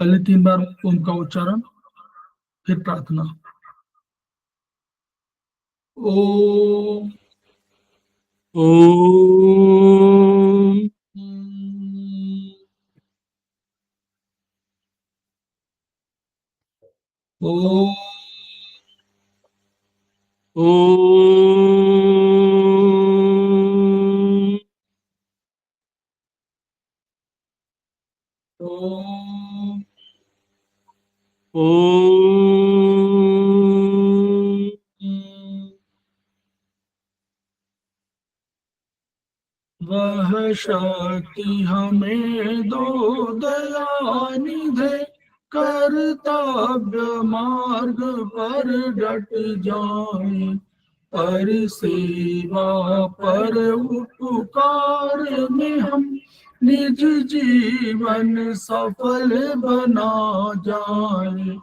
पहले 3 बार ओम का उच्चारण, फिर प्रार्थना। ओम ओम ओम ओम ओम ओम वह शक्ति हमें दो दयानिधे, कर्तव्य मार्ग पर डट जाए, पर सेवा पर उपकार में हम निज जीवन सफल बना जाए।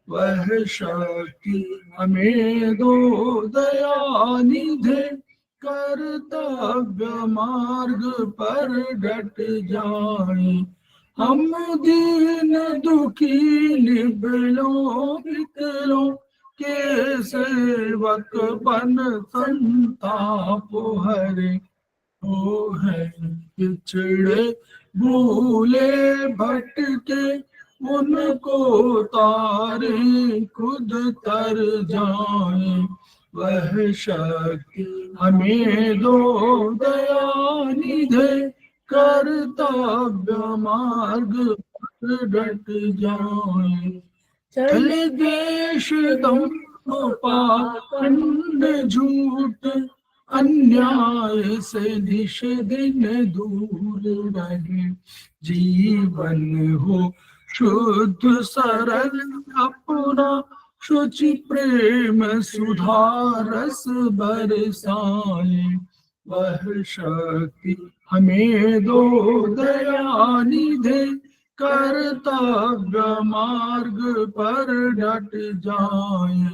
वह शक्ति हमें दो दयानिधे, कर्तव्य मार्ग पर डट जाए, हम दीन दुखी निबलों पितरों के सेवक बन संताप हरे। ओ है पिछड़े भूले भटके, उनको तारे खुद तर जाए। वह शक्ति हमें दो दयानिधे, कर्तव्य मार्ग पर डट जाए। चले देश दम्भ पाखंड झूठ, अन्याय से निश दिन दूर रहे, जीवन हो शुद्ध सरल अपना, शुचि प्रेम सुधारस बरसाए। वह शक्ति हमें दो दयानिधे, कर्तव्य मार्ग पर डट जाए,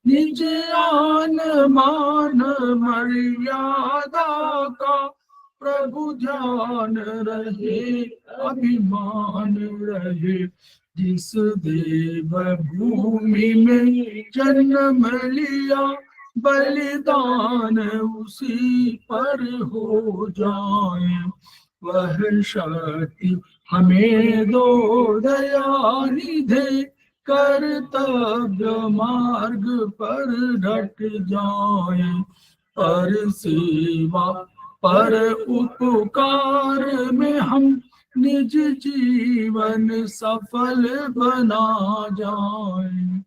निज आन मान मर्यादा का प्रभु ध्यान रहे, अभिमान रहे। जिस देव भूमि में जन्म लिया, बलिदान उसी पर हो जाए। वह शक्ति हमें दो दयानिधे, कर्तव्य मार्ग पर डट जाए, पर सेवा पर उपकार में हम निज जीवन सफल बना जाए।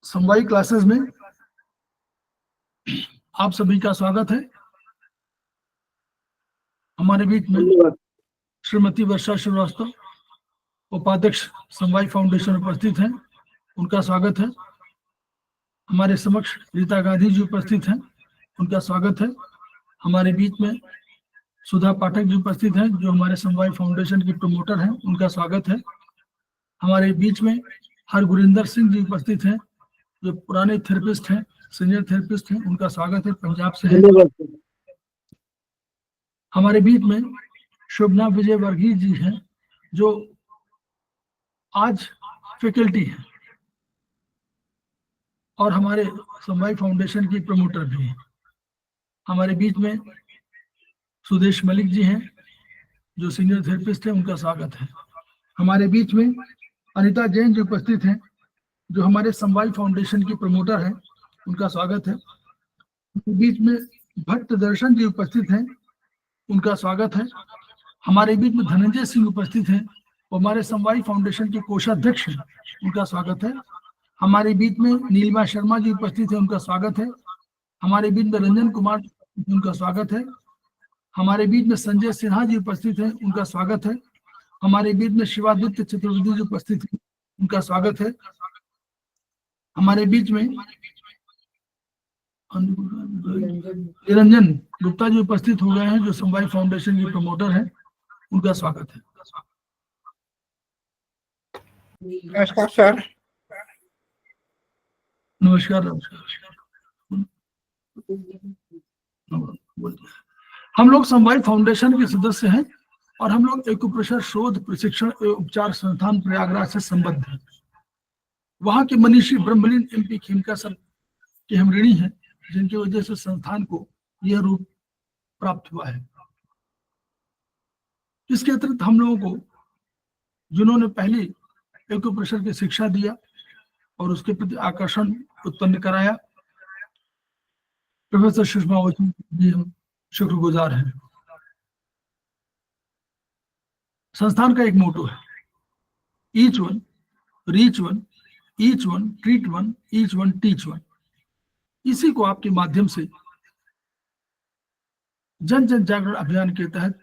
समवायी क्लासेस में आप सभी का स्वागत है। हमारे बीच में श्रीमती वर्षा श्रीवास्तव, उपाध्यक्ष समवायी फाउंडेशन उपस्थित हैं, उनका स्वागत है। हमारे समक्ष रीता गांधी जी उपस्थित हैं, उनका स्वागत है। हमारे बीच में सुधा पाठक जी उपस्थित हैं, जो हमारे समवायी फाउंडेशन की प्रमोटर हैं, उनका स्वागत है। हमारे बीच में हरगुरिंदर सिंह जी उपस्थित हैं, जो पुराने थेरेपिस्ट हैं, सीनियर थेरेपिस्ट हैं, उनका स्वागत है, पंजाब से है। हमारे बीच में शोभना विजय वर्गीय जी हैं, जो आज फैकल्टी हैं और हमारे समवायी फाउंडेशन की प्रमोटर भी हैं। हमारे बीच में सुदेश मलिक जी हैं, जो सीनियर थेरेपिस्ट हैं, उनका स्वागत है। हमारे बीच में अनिता जैन जी उपस्थित हैं, जो हमारे समवायी फाउंडेशन की प्रमोटर हैं, उनका स्वागत है। बीच में भट्ट दर्शन जी उपस्थित हैं, उनका स्वागत है। हमारे बीच में धनंजय सिंह उपस्थित हैं, वो हमारे समवायी फाउंडेशन के कोषाध्यक्ष हैं, उनका स्वागत है। हमारे बीच में नीलिमा शर्मा जी उपस्थित हैं, उनका स्वागत है। हमारे बीच में रंजन कुमार, उनका स्वागत है। हमारे बीच में संजय सिन्हा जी उपस्थित हैं, उनका स्वागत है। हमारे बीच में शिवादित्य चतुर्वेदी जी उपस्थित हैं, उनका स्वागत है। हमारे बीच में निरंजन गुप्ता जी उपस्थित हो गए हैं, जो समवायी फाउंडेशन के प्रमोटर हैं, उनका स्वागत है। नमस्कार सर। नमस्कार। हम लोग समवाय फाउंडेशन के सदस्य हैं और हम लोग एक्यूप्रेशर शोध प्रशिक्षण एवं उपचार संस्थान प्रयागराज से संबद्ध हैं। वहां के मनीषी ब्रह्मलीन MP खेमका सर के हम ऋणी हैं, जिनकी वजह से संस्थान को यह रूप प्राप्त हुआ है। इसके अतिरिक्त हम लोगों को जिन्होंने पहली एक्यूप्रेशर की शिक्षा दिया और उसके प्रति आकर्षण उत्पन्न कराया, प्रोफेसर सुषमा ओझा जी हम शुक्रगुजार हैं। संस्थान का एक मोटो है, each one reach one, each one treat one, each one teach one. इसी को आपके माध्यम से जन जन जागरण अभियान के तहत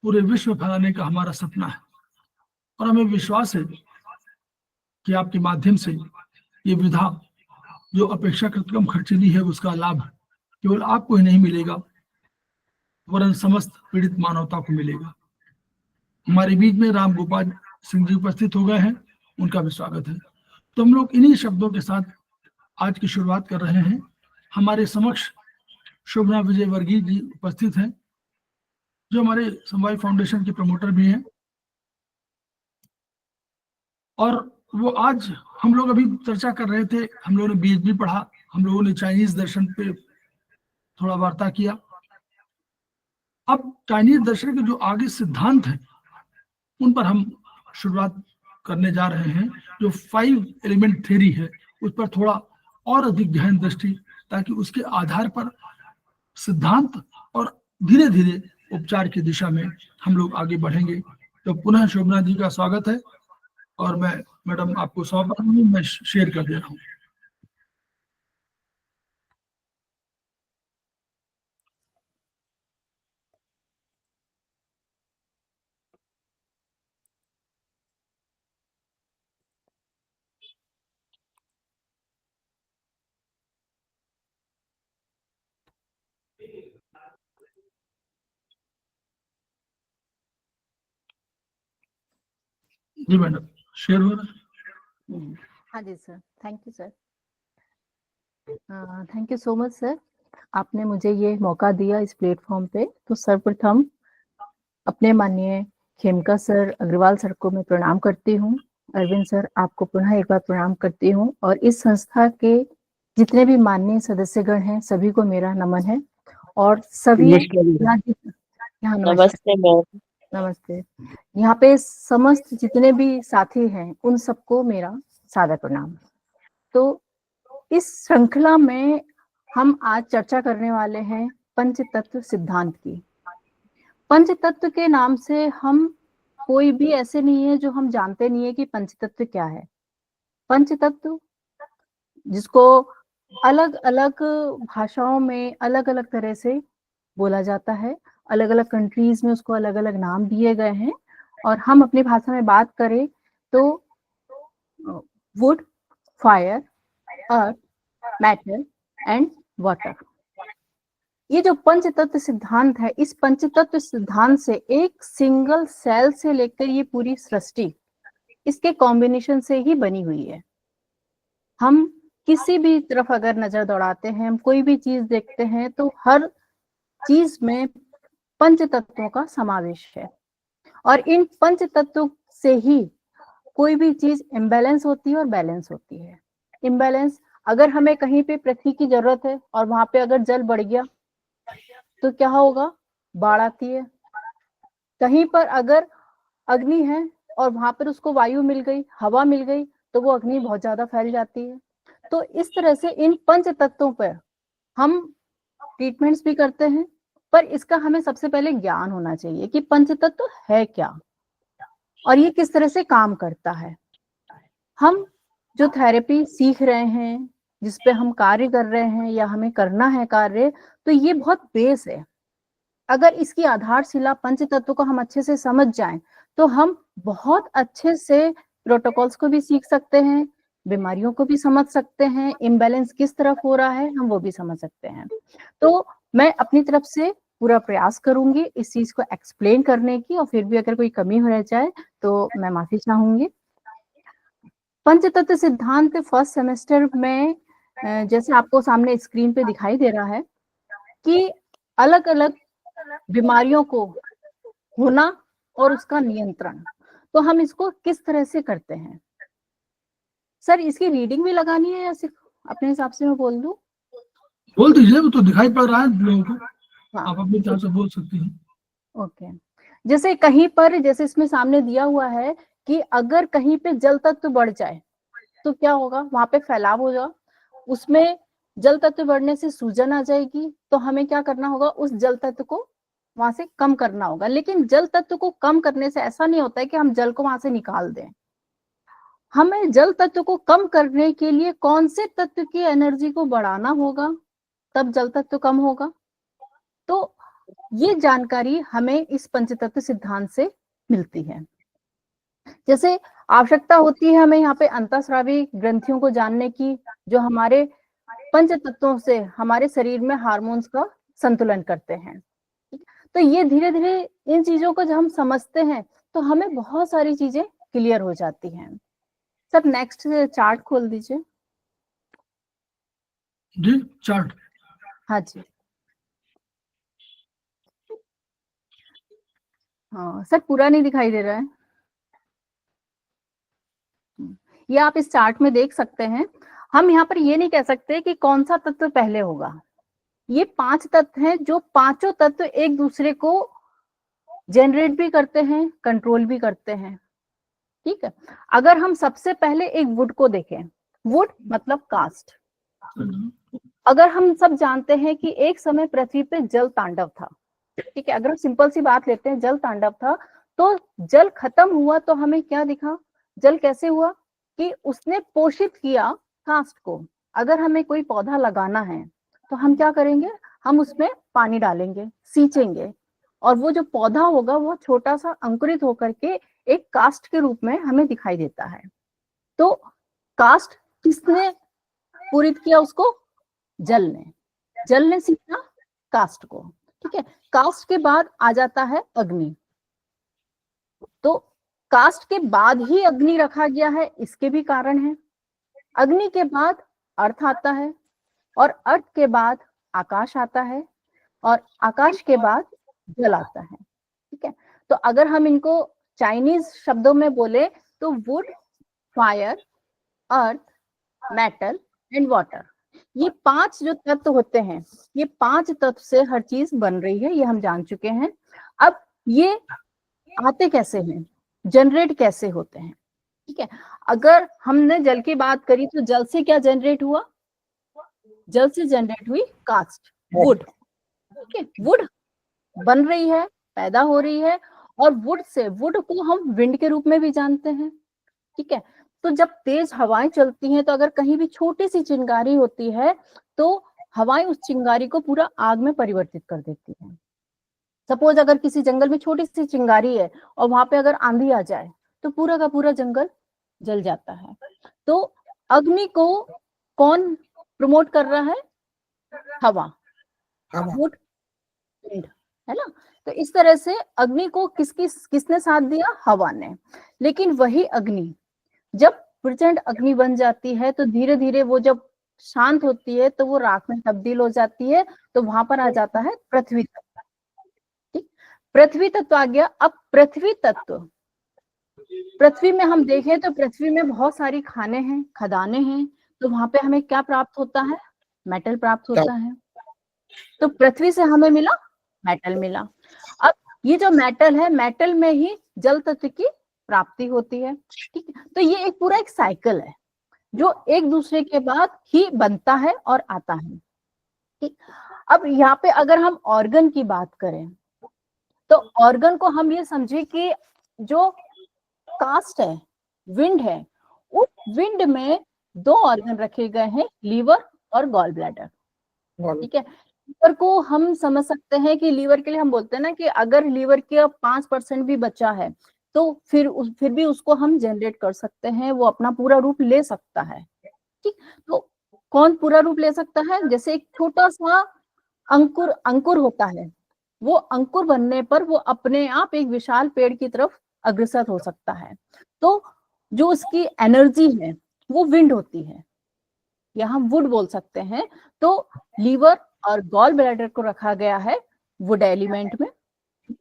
पूरे विश्व में फैलाने का हमारा सपना है और हमें विश्वास है कि आपके माध्यम से ये विधा जो अपेक्षाकृत कम खर्चीली है, उसका लाभ केवल आपको ही नहीं मिलेगा वरन समस्त पीड़ित मानवता को मिलेगा। हमारे बीच में राम गोपाल सिंह जी उपस्थित हो गए हैं, उनका भी स्वागत है। तो हम लोग इन्हीं शब्दों के साथ आज की शुरुआत कर रहे हैं। हमारे समक्ष शोभना विजय वर्गीय जी उपस्थित हैं, जो हमारे समवाय फाउंडेशन के प्रमोटर भी हैं। और वो आज हम लोग अभी चर्चा कर रहे थे, हम लोगों ने बीज भी पढ़ा, हम लोगों ने चाइनीज दर्शन पे थोड़ा वार्ता किया। अब चाइनीज दर्शन के जो आगे सिद्धांत हैं उन पर हम शुरुआत करने जा रहे हैं। जो 5 एलिमेंट थ्योरी है उस पर थोड़ा और अधिक गहन दृष्टि, ताकि उसके आधार पर सिद्धांत और धीरे धीरे उपचार की दिशा में हम लोग आगे बढ़ेंगे। तो पुनः शोभना जी का स्वागत है और मैं मैडम आपको सौंप रहा हूँ, मैं शेयर कर दे रहा हूँ। जी मैडम, शेयर हो रहा है। हाँ जी sir, thank you sir, thank you so much sir, आपने मुझे ये मौका दिया इस प्लेटफॉर्म पे। तो सर्वप्रथम अपने माननीय खेमका सर, अग्रवाल सर को मैं प्रणाम करती हूँ। अरविंद सर, आपको पुनः एक बार प्रणाम करती हूँ। और इस संस्था के जितने भी माननीय सदस्यगण हैं सभी को मेरा नमन है। और सभी यहाँ नमस्ते, यहाँ पे समस्त जितने भी साथी हैं उन सबको मेरा सादर प्रणाम। तो इस श्रृंखला में हम आज चर्चा करने वाले हैं पंचतत्व सिद्धांत की। पंचतत्व के नाम से हम कोई भी ऐसे नहीं है जो हम जानते नहीं है कि पंचतत्व क्या है। पंचतत्व जिसको अलग अलग भाषाओं में अलग अलग तरह से बोला जाता है, अलग अलग कंट्रीज में उसको अलग अलग नाम दिए गए हैं। और हम अपनी भाषा में बात करें तो would, fire, earth, matter and water, ये जो पंचतत्व सिद्धांत है, इस पंचतत्व सिद्धांत से एक सिंगल सेल से लेकर ये पूरी सृष्टि इसके कॉम्बिनेशन से ही बनी हुई है। हम किसी भी तरफ अगर नजर दौड़ाते हैं, हम कोई भी चीज देखते हैं तो हर चीज में पंचतत्वों का समावेश है। और इन पंचतत्वों से ही कोई भी चीज इम्बैलेंस होती है और बैलेंस होती है। इम्बैलेंस, अगर हमें कहीं पे पृथ्वी की जरूरत है और वहां पे अगर जल बढ़ गया तो क्या होगा? बाढ़ आती है। कहीं पर अगर अग्नि है और वहां पर उसको वायु मिल गई, हवा मिल गई, तो वो अग्नि बहुत ज्यादा फैल जाती है। तो इस तरह से इन पंच तत्वों पर हम ट्रीटमेंट्स भी करते हैं, पर इसका हमें सबसे पहले ज्ञान होना चाहिए कि पंचतत्व है क्या और ये किस तरह से काम करता है। हम जो थेरेपी सीख रहे हैं, जिस पे हम कार्य कर रहे हैं या हमें करना है कार्य, तो ये बहुत बेस है। अगर इसकी आधारशिला पंचतत्व को हम अच्छे से समझ जाएं तो हम बहुत अच्छे से प्रोटोकॉल्स को भी सीख सकते हैं, बीमारियों को भी समझ सकते हैं, इम्बैलेंस किस तरफ हो रहा है हम वो भी समझ सकते हैं। तो मैं अपनी तरफ से पूरा प्रयास करूंगी इस चीज को एक्सप्लेन करने की, और फिर भी अगर कोई कमी हो रह जाए तो मैं माफी चाहूंगी। पंचतत्व सिद्धांत फर्स्ट सेमेस्टर में जैसे आपको सामने स्क्रीन पे दिखाई दे रहा है कि अलग अलग बीमारियों को होना और उसका नियंत्रण, तो हम इसको किस तरह से करते हैं। सर इसकी रीडिंग भी लगानी है या सिर्फ अपने हिसाब से मैं बोल दूं? बोल दीजिए, वो तो दिखाई पड़ रहा है लोगों को। हाँ, आप अपने हिसाब से बोल सकती हैं। ओके। जैसे कहीं पर, जैसे इसमें सामने दिया हुआ है कि अगर कहीं पे जल तत्व बढ़ जाए तो क्या होगा, वहां पे फैलाव हो जाए, उसमें जल तत्व बढ़ने से सूजन आ जाएगी, तो हमें क्या करना होगा, उस जल तत्व को वहां से कम करना होगा। लेकिन जल तत्व को कम करने से ऐसा नहीं होता है कि हम जल को वहां से निकाल दें। हमें जल तत्व को कम करने के लिए कौन से तत्व की एनर्जी को बढ़ाना होगा, तब जल तत्व कम होगा। तो ये जानकारी हमें इस पंचतत्व सिद्धांत से मिलती है। जैसे आवश्यकता होती है हमें यहाँ पे अंतःस्रावी ग्रंथियों को जानने की, जो हमारे पंच तत्वों से हमारे शरीर में हार्मोन्स का संतुलन करते हैं। तो ये धीरे धीरे इन चीजों को जब हम समझते हैं तो हमें बहुत सारी चीजें क्लियर हो जाती हैं। सर नेक्स्ट चार्ट खोल दीजिए। जी, चार्ट। हाँ जी, हाँ सर पूरा नहीं दिखाई दे रहा है। ये आप इस चार्ट में देख सकते हैं। हम यहाँ पर ये नहीं कह सकते कि कौन सा तत्व पहले होगा। ये 5 तत्व हैं, जो पांचों तत्व एक दूसरे को जनरेट भी करते हैं, कंट्रोल भी करते हैं। ठीक है, अगर हम सबसे पहले एक वुड को देखें, वुड मतलब कास्ट। अगर हम सब जानते हैं कि एक समय पृथ्वी पे जल तांडव था, ठीक है, अगर हम सिंपल सी बात लेते हैं, जल तांडव था, तो जल खत्म हुआ तो हमें क्या दिखा, जल कैसे हुआ कि उसने पोषित किया कास्ट को। अगर हमें कोई पौधा लगाना है तो हम क्या करेंगे, हम उसमें पानी डालेंगे, सींचेंगे, और वो जो पौधा होगा वो छोटा सा अंकुरित होकर के एक कास्ट के रूप में हमें दिखाई देता है। तो कास्ट किसने पूरित किया उसको, जल ने सींचा कास्ट को। ठीक है, कास्ट के बाद आ जाता है अग्नि। तो कास्ट के बाद ही अग्नि रखा गया है, इसके भी कारण है। अग्नि के बाद अर्थ आता है, और अर्थ के बाद आकाश आता है, और आकाश के बाद जल आता है। ठीक है, तो अगर हम इनको चाइनीज शब्दों में बोले तो would, fire, earth, metal and water, ये 5 जो तत्व होते हैं, ये 5 तत्व से हर चीज बन रही है, ये हम जान चुके हैं। अब ये आते कैसे हैं, जनरेट कैसे होते हैं। ठीक है, अगर हमने जल की बात करी तो जल से क्या जनरेट हुआ, जल से जनरेट हुई कास्ट, वुड। ठीक है, वुड बन रही है, पैदा हो रही है, और वुड से, वुड को हम विंड के रूप में भी जानते हैं। ठीक है, तो जब तेज हवाएं चलती हैं तो अगर कहीं भी छोटी सी चिंगारी होती है तो हवाएं उस चिंगारी को पूरा आग में परिवर्तित कर देती हैं। सपोज अगर किसी जंगल में छोटी सी चिंगारी है और वहां पे अगर आंधी आ जाए तो पूरा का पूरा जंगल जल जाता है। तो अग्नि को कौन प्रमोट कर रहा है, हवा, वुड, विंड, है ना। तो इस तरह से अग्नि को किसने साथ दिया, हवा ने। लेकिन वही अग्नि जब प्रचंड अग्नि बन जाती है तो धीरे धीरे वो जब शांत होती है तो वो राख में तब्दील हो जाती है, तो वहां पर आ जाता है पृथ्वी तत्व। ठीक, पृथ्वी तत्व आ गया। अब पृथ्वी तत्व, पृथ्वी में हम देखें तो पृथ्वी में बहुत सारी खाने हैं, खदानें हैं, तो वहां पे हमें क्या प्राप्त होता है, मेटल प्राप्त होता है। तो पृथ्वी से हमें मिला, मेटल मिला। अब ये जो मेटल है, मेटल में ही जल तत्व की प्राप्ति होती है। ठीक है, तो ये एक पूरा एक साइकिल है जो एक दूसरे के बाद ही बनता है और आता है। ठीक, अब यहाँ पे अगर हम ऑर्गन की बात करें तो ऑर्गन को हम ये समझे कि जो कास्ट है, विंड है, उस विंड में 2 ऑर्गन रखे गए हैं, लीवर और गॉल ब्लैडर। ठीक है, लीवर को हम समझ सकते हैं कि लीवर के लिए हम बोलते हैं ना कि अगर लीवर का 5% भी बचा है तो फिर भी उसको हम जनरेट कर सकते हैं, वो अपना पूरा रूप ले सकता है। ठीक, तो कौन पूरा रूप ले सकता है, जैसे एक छोटा सा अंकुर होता है, वो अंकुर बनने पर वो अपने आप एक विशाल पेड़ की तरफ अग्रसर हो सकता है। तो जो उसकी एनर्जी है वो विंड होती है, या हम वुड बोल सकते हैं। तो लीवर और गॉल ब्लैडर को रखा गया है वुड एलिमेंट में।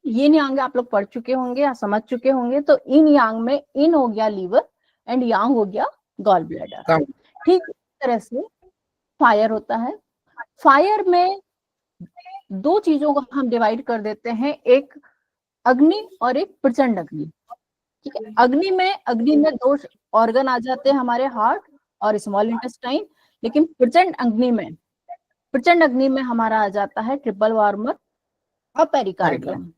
यिन यांग आप लोग पढ़ चुके होंगे या समझ चुके होंगे। तो इन यांग में इन हो गया लीवर एंड यांग हो गया गॉल ब्लैडर। ठीक इस तरह से फायर होता है। फायर में दो चीजों को हम डिवाइड कर देते हैं, एक अग्नि और एक प्रचंड अग्नि। ठीक है, अग्नि में दो ऑर्गन आ जाते हैं हमारे, हार्ट और स्मॉल इंटेस्टाइन। लेकिन प्रचंड अग्नि में हमारा आ जाता है ट्रिपल वार्मर और पेरिकार्डियम।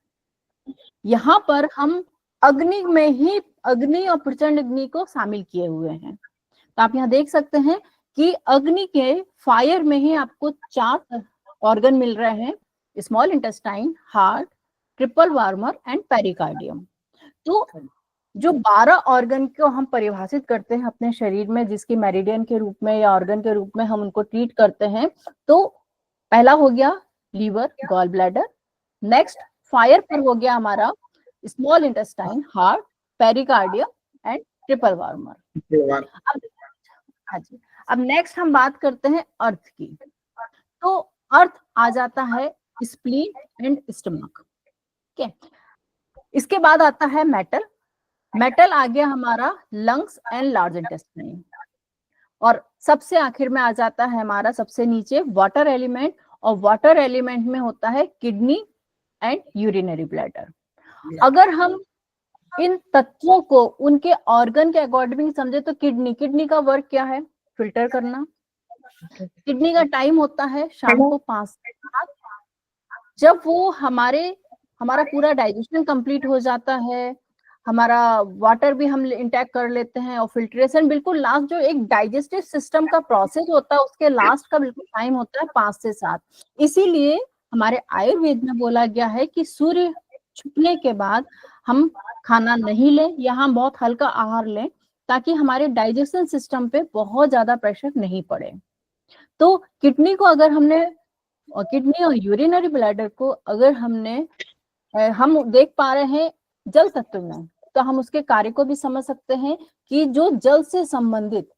यहाँ पर हम अग्नि में ही अग्नि और प्रचंड अग्नि को शामिल किए हुए हैं। तो आप यहाँ देख सकते हैं कि अग्नि के फायर में ही आपको 4 ऑर्गन मिल रहे हैं, small intestine, heart, triple warmer and pericardium. तो जो 12 ऑर्गन को हम परिभाषित करते हैं अपने शरीर में, जिसकी मेरिडियन के रूप में या ऑर्गन के रूप में हम उनको ट्रीट करते हैं, तो पहला हो गया liver, gall bladder. Next fire पर हो गया हमारा small intestine, heart, pericardium and triple warmer. अब नेक्स्ट हम बात करते हैं अर्थ की। तो अर्थ आ जाता है स्प्लीन एंड स्टमक। ठीक है, इसके बाद आता है मेटल आ गया हमारा लंग्स एंड लार्ज इंटेस्टाइन। और सबसे आखिर में आ जाता है हमारा सबसे नीचे वाटर एलिमेंट, और वाटर एलिमेंट में होता है किडनी एंड यूरिनरी ब्लैडर। अगर हम इन तत्वों को उनके ऑर्गन के अकॉर्डिंग समझे तो किडनी का वर्क क्या है? फिल्टर करना। किडनी का टाइम होता है शाम को 5 से 7। जब वो हमारा पूरा डाइजेशन कंप्लीट हो जाता है, हमारा वाटर भी हम इंटेक कर लेते हैं, और फिल्ट्रेशन बिल्कुल लास्ट जो एक डाइजेस्टिव सिस्टम का प्रोसेस होता है उसके लास्ट का बिल्कुल टाइम होता है 5 से 7। इसीलिए हमारे आयुर्वेद में बोला गया है कि सूर्य छुपने के बाद हम खाना नहीं लें या हम बहुत हल्का आहार लें, ताकि हमारे डाइजेशन सिस्टम पे बहुत ज्यादा प्रेशर नहीं पड़े। तो किडनी और यूरिनरी ब्लैडर को अगर हम देख पा रहे हैं जल तत्व में, तो हम उसके कार्य को भी समझ सकते हैं कि जो जल से संबंधित,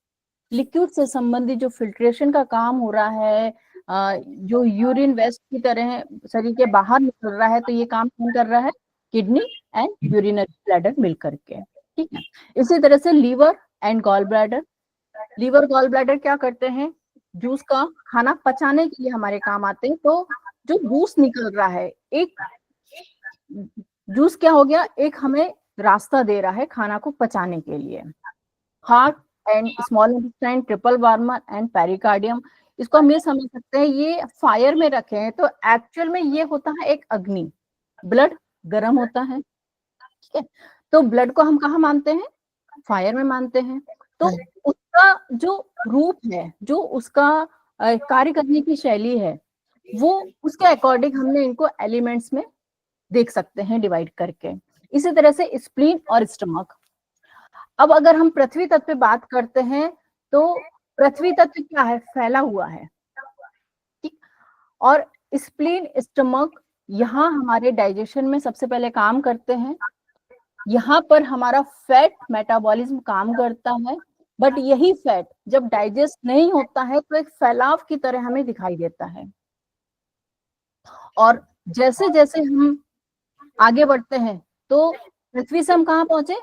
लिक्विड से संबंधित जो फिल्ट्रेशन का काम हो रहा है, जो यूरिन वेस्ट की तरह शरीर के बाहर निकल रहा है, तो ये काम कौन कर रहा है? किडनी एंड यूरिनरी ब्लैडर मिलकर के। ठीक है, इसी तरह से लीवर एंड गॉल ब्लैडर क्या करते हैं? जूस का खाना पचाने के लिए हमारे काम आते हैं। तो जो जूस निकल रहा है, एक जूस क्या हो गया? एक हमें रास्ता दे रहा है खाना को पचाने के लिए। Heart and small intestine, triple warmer and pericardium, इसको हम ये समझ सकते हैं ये फायर में रखे हैं। तो एक्चुअल में ये होता है एक अग्नि, ब्लड गर्म होता है। ठीक है, तो ब्लड को हम कहाँ मानते हैं? फायर में मानते हैं। तो उसका जो रूप है, जो उसका कार्य करने की शैली है, वो उसके अकॉर्डिंग हमने इनको एलिमेंट्स में देख सकते हैं डिवाइड करके। इसी तरह से स्प्लीन और स्टमक। अब अगर हम पृथ्वी तत्व पे बात करते हैं, तो पृथ्वी तत्व क्या है? फैला हुआ है। ठीक, और स्प्लीन, स्टमक यहाँ हमारे डाइजेशन में सबसे पहले काम करते हैं। यहाँ पर हमारा फैट मेटाबॉलिज्म काम करता है, बट यही फैट जब डाइजेस्ट नहीं होता है तो एक फैलाव की तरह हमें दिखाई देता है। और जैसे जैसे हम आगे बढ़ते हैं, तो पृथ्वी से हम कहाँ पहुंचे?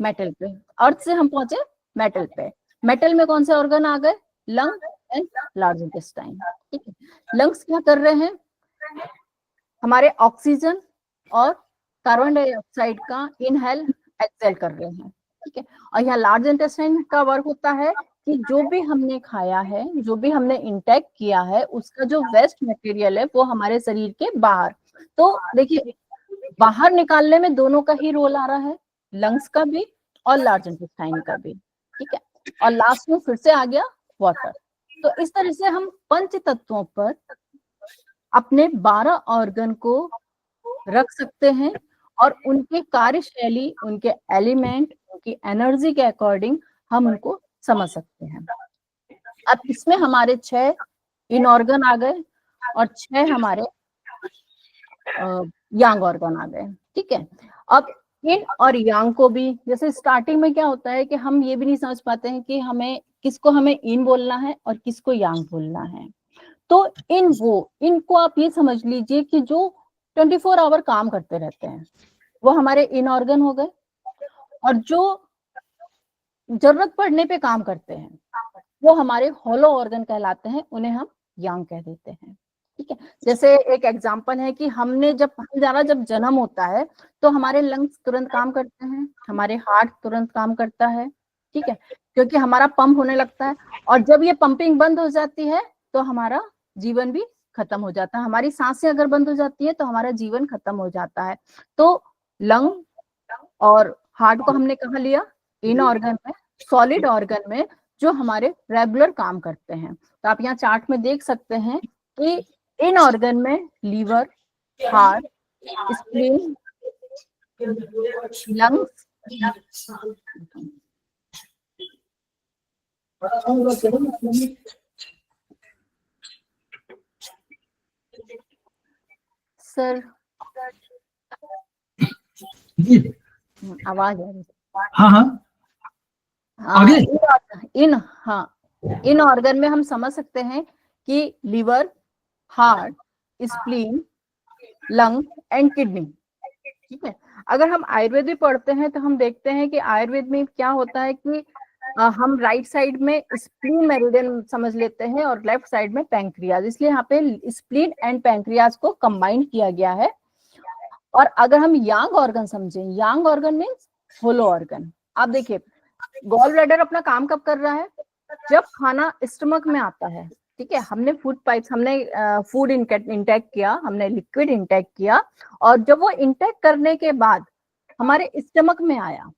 मेटल पे। अर्थ से हम पहुंचे मेटल पे। मेटल में कौन से ऑर्गन आ गए? Lung and large intestine. ठीक है, लंग्स क्या कर रहे हैं? हमारे ऑक्सीजन और कार्बन डाइऑक्साइड का इनहेल एक्सहेल कर रहे हैं। ठीक है, और यहाँ लार्ज इंटेस्टाइन का वर्क होता है कि जो भी हमने खाया है, जो भी हमने इंटेक किया है, उसका जो वेस्ट मटेरियल है वो हमारे शरीर के बाहर, तो देखिए बाहर निकालने में दोनों का ही रोल आ रहा है, लंग्स का भी और लार्ज इंटेस्टाइन का भी। ठीक है, और लास्ट में फिर से आ गया वाटर। तो इस तरह से हम पंच तत्वों पर अपने 12 ऑर्गन को रख सकते हैं, और उनके कार्यशैली, उनके एलिमेंट, उनकी एनर्जी के अकॉर्डिंग हम उनको समझ सकते हैं। अब इसमें हमारे 6 इनऑर्गन आ गए और 6 हमारे यांग ऑर्गन आ गए। ठीक है, अब इन और यांग को भी, जैसे स्टार्टिंग में क्या होता है कि हम ये भी नहीं समझ पाते हैं कि हमें किसको हमें इन बोलना है और किसको यांग बोलना है। तो इनको आप ये समझ लीजिए कि जो 24 आवर काम करते रहते हैं वो हमारे इन ऑर्गन हो गए, और जो जरूरत पड़ने पे काम करते हैं वो हमारे होलो ऑर्गन कहलाते हैं, उन्हें हम यांग कह देते हैं। ठीक है, जैसे एक एग्जांपल है कि हमारा जब जन्म होता है तो हमारे लंग्स तुरंत काम करते हैं, हमारे हार्ट तुरंत काम करता है। ठीक है, क्योंकि हमारा पंप होने लगता है, और जब ये पंपिंग बंद हो जाती है तो हमारा जीवन भी खत्म हो जाता है। हमारी सांसें अगर बंद हो जाती है तो हमारा जीवन खत्म हो जाता है। तो लंग और हार्ट को हमने कहाँ लिया? इन ऑर्गन में, सॉलिड ऑर्गन में, जो हमारे रेगुलर काम करते हैं। तो आप यहाँ चार्ट में देख सकते हैं कि इन ऑर्गन में liver, heart, spleen, lungs, sir जी आवाज आ रही है। हाँ हाँ आगे इन ऑर्गन में हम समझ सकते हैं कि liver, heart, spleen, lung and kidney. ठीक है, अगर हम आयुर्वेद भी पढ़ते हैं तो हम देखते हैं कि आयुर्वेद में क्या होता है कि हम राइट साइड में स्प्लीन मेरिडियन समझ लेते हैं और लेफ्ट साइड में पैंक्रियाज, इसलिए यहाँ पे स्प्लीन एंड पैंक्रियाज को कंबाइन किया गया है। और अगर हम यांग ऑर्गन समझें, यांग ऑर्गन मीन्स होलो ऑर्गन। आप देखिए गॉल ब्लैडर अपना काम कब कर रहा है? जब खाना स्टमक में आता है। ठीक है, हमने फूड पाइप्स, हमने फूड इंटेक किया, हमने लिक्विड इंटेक किया, और जब वो इंटेक करने के बाद हमारे स्टमक में आया,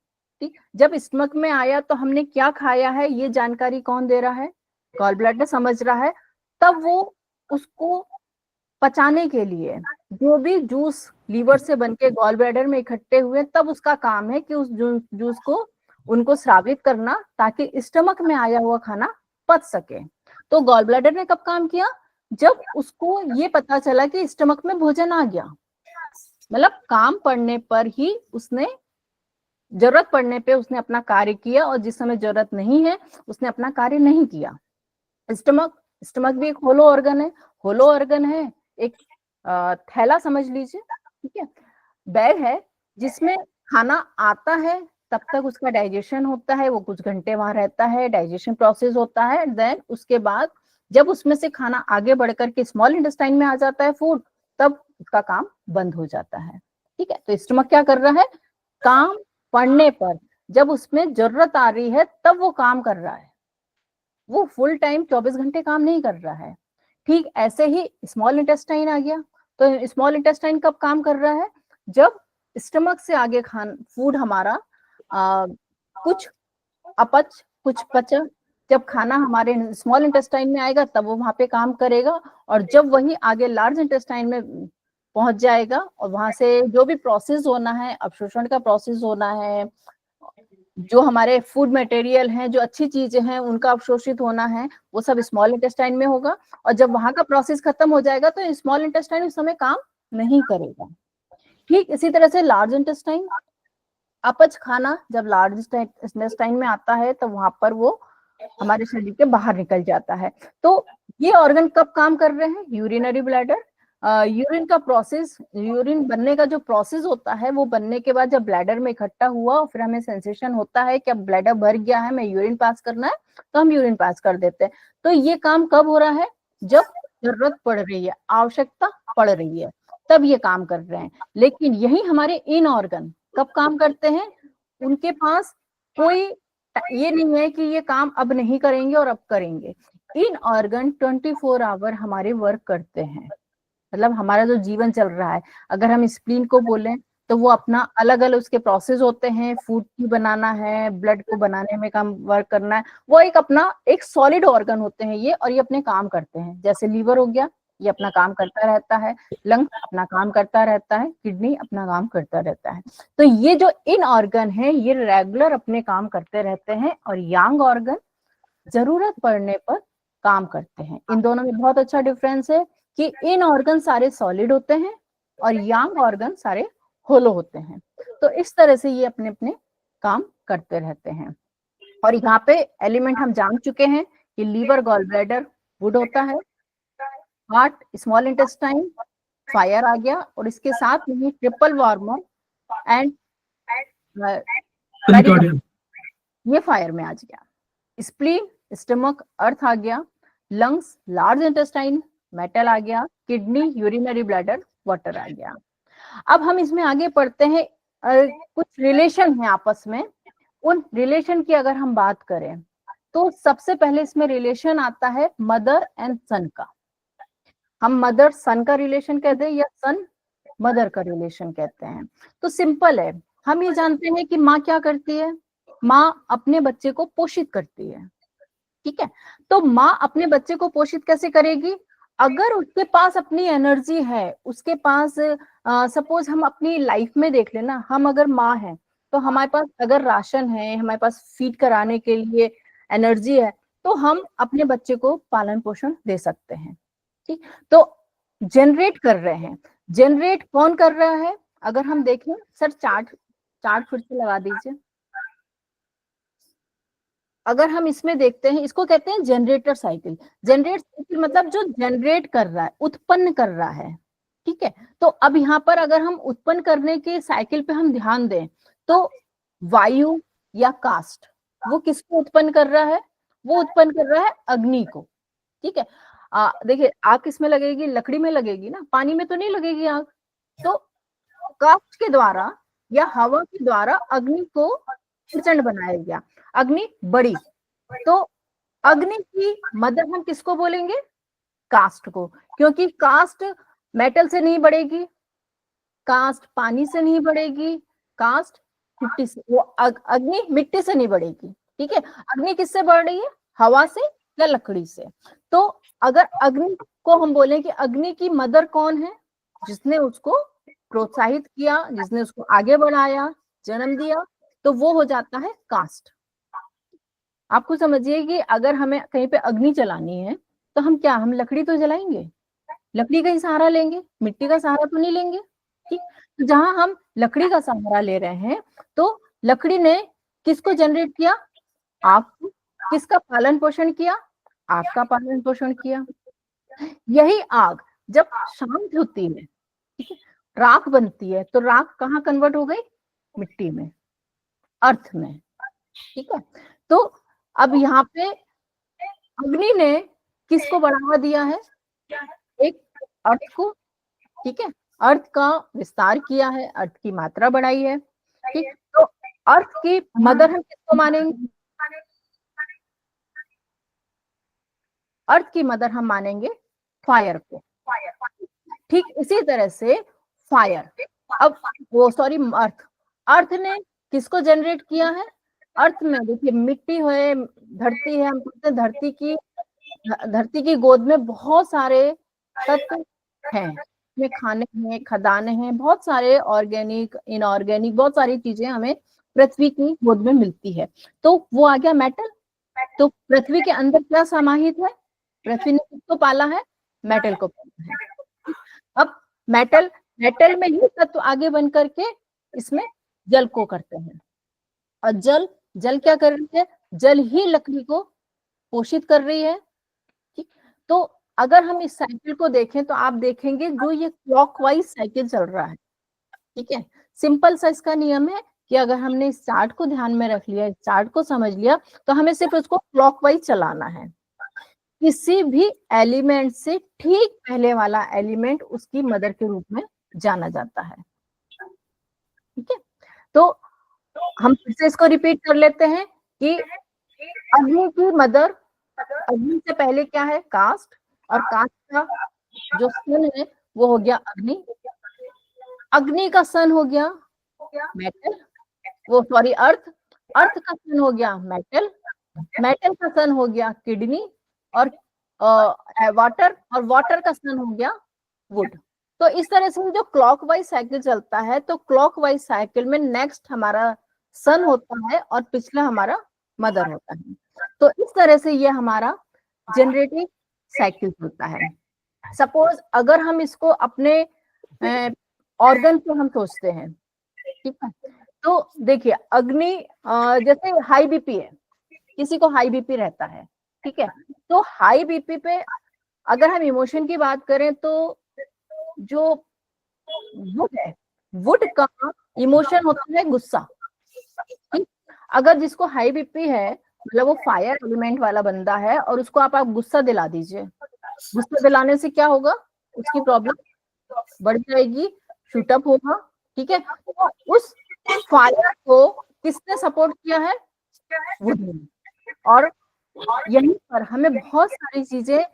ठीक, जब स्टमक में आया तो हमने क्या खाया है ये जानकारी कौन दे रहा है? गॉल ब्लैडर समझ रहा है। तब वो उसको पचाने के लिए जो भी जूस लीवर से बनके गॉल ब्लैडर में इकट्ठे हुए, तब उसका काम है कि उस जूस को उनको स्रावित करना, ताकि स्टमक में आया हुआ खाना पच सके। तो गॉल ब्लैडर ने कब काम किया? जब उसको ये पता चला कि स्टमक में भोजन आ गया। मतलब काम पड़ने पर ही उसने, जरूरत पड़ने पे उसने अपना कार्य किया, और जिस समय जरूरत नहीं है उसने अपना कार्य नहीं किया। स्टमक भी एक होलो ऑर्गन है। होलो ऑर्गन है, एक थैला समझ लीजिए। ठीक है, बैग है जिसमें खाना आता है, तब तक उसका डाइजेशन होता है, वो कुछ घंटे वहां रहता है, डाइजेशन प्रोसेस होता है। देन उसके बाद जब उसमें से खाना आगे बढ़कर के स्मॉल इंटेस्टाइन में आ जाता है फूड, तब उसका काम बंद हो जाता है। ठीक है, तो स्टमक क्या कर रहा है? काम पड़ने पर, जब उसमें जरूरत आ रही है तब वो काम कर रहा है, वो फुल टाइम 24 घंटे काम नहीं कर रहा है। ठीक ऐसे ही स्मॉल इंटेस्टाइन आ गया, तो स्मॉल इंटेस्टाइन कब काम कर रहा है? जब स्टमक से आगे फूड हमारा कुछ अपच कुछ पच, जब खाना हमारे स्मॉल इंटेस्टाइन में आएगा तब वो वहां पे काम करेगा, और जब वही आगे लार्ज इंटेस्टाइन में पहुंच जाएगा और वहां से जो भी प्रोसेस होना है, अवशोषण का प्रोसेस होना है, जो हमारे फूड मटेरियल हैं, जो अच्छी चीजें हैं उनका अवशोषित होना है, वो सब स्मॉल इंटेस्टाइन में होगा। और जब वहां का प्रोसेस खत्म हो जाएगा तो स्मॉल इंटेस्टाइन उस समय काम नहीं करेगा। ठीक इसी तरह से लार्ज इंटेस्टाइन, अपच खाना जब लार्ज इंटेस्टाइन में आता है तो वहां पर वो हमारे शरीर के बाहर निकल जाता है। तो ये ऑर्गन कब काम कर रहे हैं? यूरिनरी ब्लैडर, यूरिन का प्रोसेस, यूरिन बनने का जो प्रोसेस होता है, वो बनने के बाद जब ब्लैडर में इकट्ठा हुआ और फिर हमें सेंसेशन होता है कि अब ब्लैडर भर गया है, मैं यूरिन पास करना है, तो हम यूरिन पास कर देते हैं। तो ये काम कब हो रहा है? जब जरूरत पड़ रही है, आवश्यकता पड़ रही है, तब ये काम कर रहे हैं। लेकिन यही हमारे इन ऑर्गन कब काम करते हैं? उनके पास कोई ये नहीं है कि ये काम अब नहीं करेंगे और अब करेंगे। इन ऑर्गन 24 आवर हमारे वर्क करते हैं। मतलब हमारा जो जीवन चल रहा है, अगर हम स्प्लीन को बोलें तो वो अपना अलग अलग उसके प्रोसेस होते हैं, फूड की बनाना है, ब्लड को बनाने में काम वर्क करना है, वो एक अपना एक सॉलिड ऑर्गन होते हैं ये, और ये अपने काम करते हैं। जैसे लीवर हो गया, ये अपना काम करता रहता है, लंग अपना काम करता रहता है, किडनी अपना काम करता रहता है। तो ये जो इन ऑर्गन है ये रेगुलर अपने काम करते रहते हैं, और यांग ऑर्गन जरूरत पड़ने पर काम करते हैं। इन दोनों में बहुत अच्छा डिफरेंस है कि इन ऑर्गन सारे सॉलिड होते हैं और यांग ऑर्गन सारे होलो होते हैं। तो इस तरह से ये अपने अपने काम करते रहते हैं। और यहाँ पे एलिमेंट हम जान चुके हैं कि लीवर, गॉल ब्लैडर, वुड होता है, हार्ट, स्मॉल इंटेस्टाइन, फायर आ गया, और इसके साथ में ट्रिपल वार्मर एंड पेरिकार्डियम। ये फायर में आ गया। स्प्लीन, स्टमक, अर्थ आ गया, लंग्स, लार्ज इंटेस्टाइन, मेटल आ गया, किडनी, यूरिनरी ब्लैडर, वाटर आ गया। अब हम इसमें आगे पढ़ते हैं, कुछ रिलेशन है आपस में। उन रिलेशन की अगर हम बात करें तो सबसे पहले इसमें रिलेशन आता है मदर एंड सन का। हम मदर सन का रिलेशन कहते हैं या सन मदर का रिलेशन कहते हैं। तो सिंपल है, हम ये जानते हैं कि माँ क्या करती है, माँ अपने बच्चे को पोषित करती है, ठीक है। तो माँ अपने बच्चे को पोषित कैसे करेगी? अगर उसके पास अपनी एनर्जी है, उसके पास सपोज हम अपनी लाइफ में देख लेना, हम अगर माँ हैं तो हमारे पास अगर राशन है, हमारे पास फीड कराने के लिए एनर्जी है, तो हम अपने बच्चे को पालन पोषण दे सकते हैं, ठीक। तो जनरेट कर रहे हैं, जनरेट कौन कर रहा है? अगर हम देखें, सर चार्ट फिर से लगा दीजिए। अगर हम इसमें देखते हैं, इसको कहते हैं जनरेटर साइकिल। जनरेट साइकिल मतलब जो जनरेट कर रहा है, उत्पन्न कर रहा है, ठीक है। तो अब यहाँ पर अगर हम उत्पन्न करने के साइकिल पे हम ध्यान दें तो वायु या कास्ट, वो किसको उत्पन्न कर रहा है? वो उत्पन्न कर रहा है अग्नि को, ठीक है। देखिए, आग किसमें लगेगी? लकड़ी में लगेगी ना, पानी में तो नहीं लगेगी आग। तो कास्ट के द्वारा या हवा के द्वारा अग्नि को प्रचंड बनाया गया, अग्नि बड़ी। तो अग्नि की मदर हम किसको बोलेंगे? कास्ट को, क्योंकि कास्ट मेटल से नहीं बढ़ेगी, कास्ट पानी से नहीं बढ़ेगी, कास्ट मिट्टी से, वो अग्नि मिट्टी से नहीं बढ़ेगी, ठीक है। अग्नि किससे बढ़ रही है? हवा से या लकड़ी से। तो अगर अग्नि को हम बोले कि अग्नि की मदर कौन है? जिसने उसको प्रोत्साहित किया, जिसने उसको आगे बढ़ाया, जन्म दिया, तो वो हो जाता है कास्ट। आपको समझिए कि अगर हमें कहीं पे अग्नि जलानी है तो हम लकड़ी तो जलाएंगे, लकड़ी का ही सहारा लेंगे, मिट्टी का सहारा तो नहीं लेंगे, ठीक। तो जहां हम लकड़ी का सहारा ले रहे हैं, तो लकड़ी ने किसको जनरेट किया? आग को। किसका पालन पोषण किया? आग का पालन पोषण किया। यही आग जब शांत होती है, ठीक है, राख बनती है, तो राख कहाँ कन्वर्ट हो गई? मिट्टी में, अर्थ में, ठीक है। तो अब यहाँ पे अग्नि ने किसको बढ़ावा दिया है? एक अर्थ को, ठीक है, अर्थ का विस्तार किया है, अर्थ की मात्रा बढ़ाई है, ठीक। तो अर्थ की मदर हम किसको मानेंगे? अर्थ की मदर हम मानेंगे फायर को, ठीक। इसी तरह से फायर, अब वो सॉरी अर्थ ने किसको जनरेट किया है? अर्थ में देखिए मिट्टी है, धरती है, हम कहते हैं धरती की गोद में बहुत सारे तत्व हैं, में खाने हैं, खदाने हैं, बहुत सारे ऑर्गेनिक, इनऑर्गेनिक, बहुत सारी चीजें हमें पृथ्वी की गोद में मिलती है। तो वो आ गया मेटल। तो पृथ्वी के अंदर क्या समाहित है? पृथ्वी ने किसको पाला है? मेटल को पाला है। अब मेटल में ही तत्व आगे बन करके इसमें जल को करते हैं, और जल क्या कर रही है? जल ही लकड़ी को पोषित कर रही है, ठीक। तो अगर हम इस साइकिल को देखें तो आप देखेंगे जो ये क्लॉकवाइज साइकिल चल रहा है, ठीक है। सिंपल सा इसका नियम है कि अगर हमने इस चार्ट को ध्यान में रख लिया, इस चार्ट को समझ लिया, तो हमें सिर्फ उसको क्लॉकवाइज चलाना है। किसी भी एलिमेंट से ठीक पहले वाला एलिमेंट उसकी मदर के रूप में जाना जाता है, ठीक है। तो हम फिर से इसको रिपीट कर लेते हैं कि अग्नि की मदर, अग्नि से पहले क्या है? कास्ट, और कास्ट का जो सन है वो हो गया अग्नि, अग्नि का सन हो गया मेटल, वो सॉरी अर्थ का सन हो गया मेटल, मेटल का सन हो गया किडनी, और वाटर, और वाटर का सन हो गया वुड। तो इस तरह से जो क्लॉकवाइज साइकिल चलता है, तो क्लॉकवाइज साइकिल में नेक्स्ट हमारा सन होता है और पिछला हमारा मदर होता है। तो इस तरह से ये हमारा जनरेटिव साइकिल चलता है। सपोज अगर हम इसको अपने ऑर्गन पे हम सोचते हैं, ठीक है। तो देखिए अग्नि, जैसे हाई बीपी है, किसी को हाई बीपी रहता है, ठीक है, तो हाई बीपी पे अगर हम इमोशन की बात करें तो जो वुड है, वुड का इमोशन होता है गुस्सा, ठीक। अगर जिसको हाई बीपी है, मतलब वो फायर एलिमेंट वाला बंदा है, और उसको आप गुस्सा दिला दीजिए, गुस्सा दिलाने से क्या होगा, उसकी प्रॉब्लम बढ़ जाएगी, शूटअप होगा, ठीक है। तो उस फायर को किसने सपोर्ट किया है, वुड ने। और यहीं पर हमें बहुत सारी चीजें,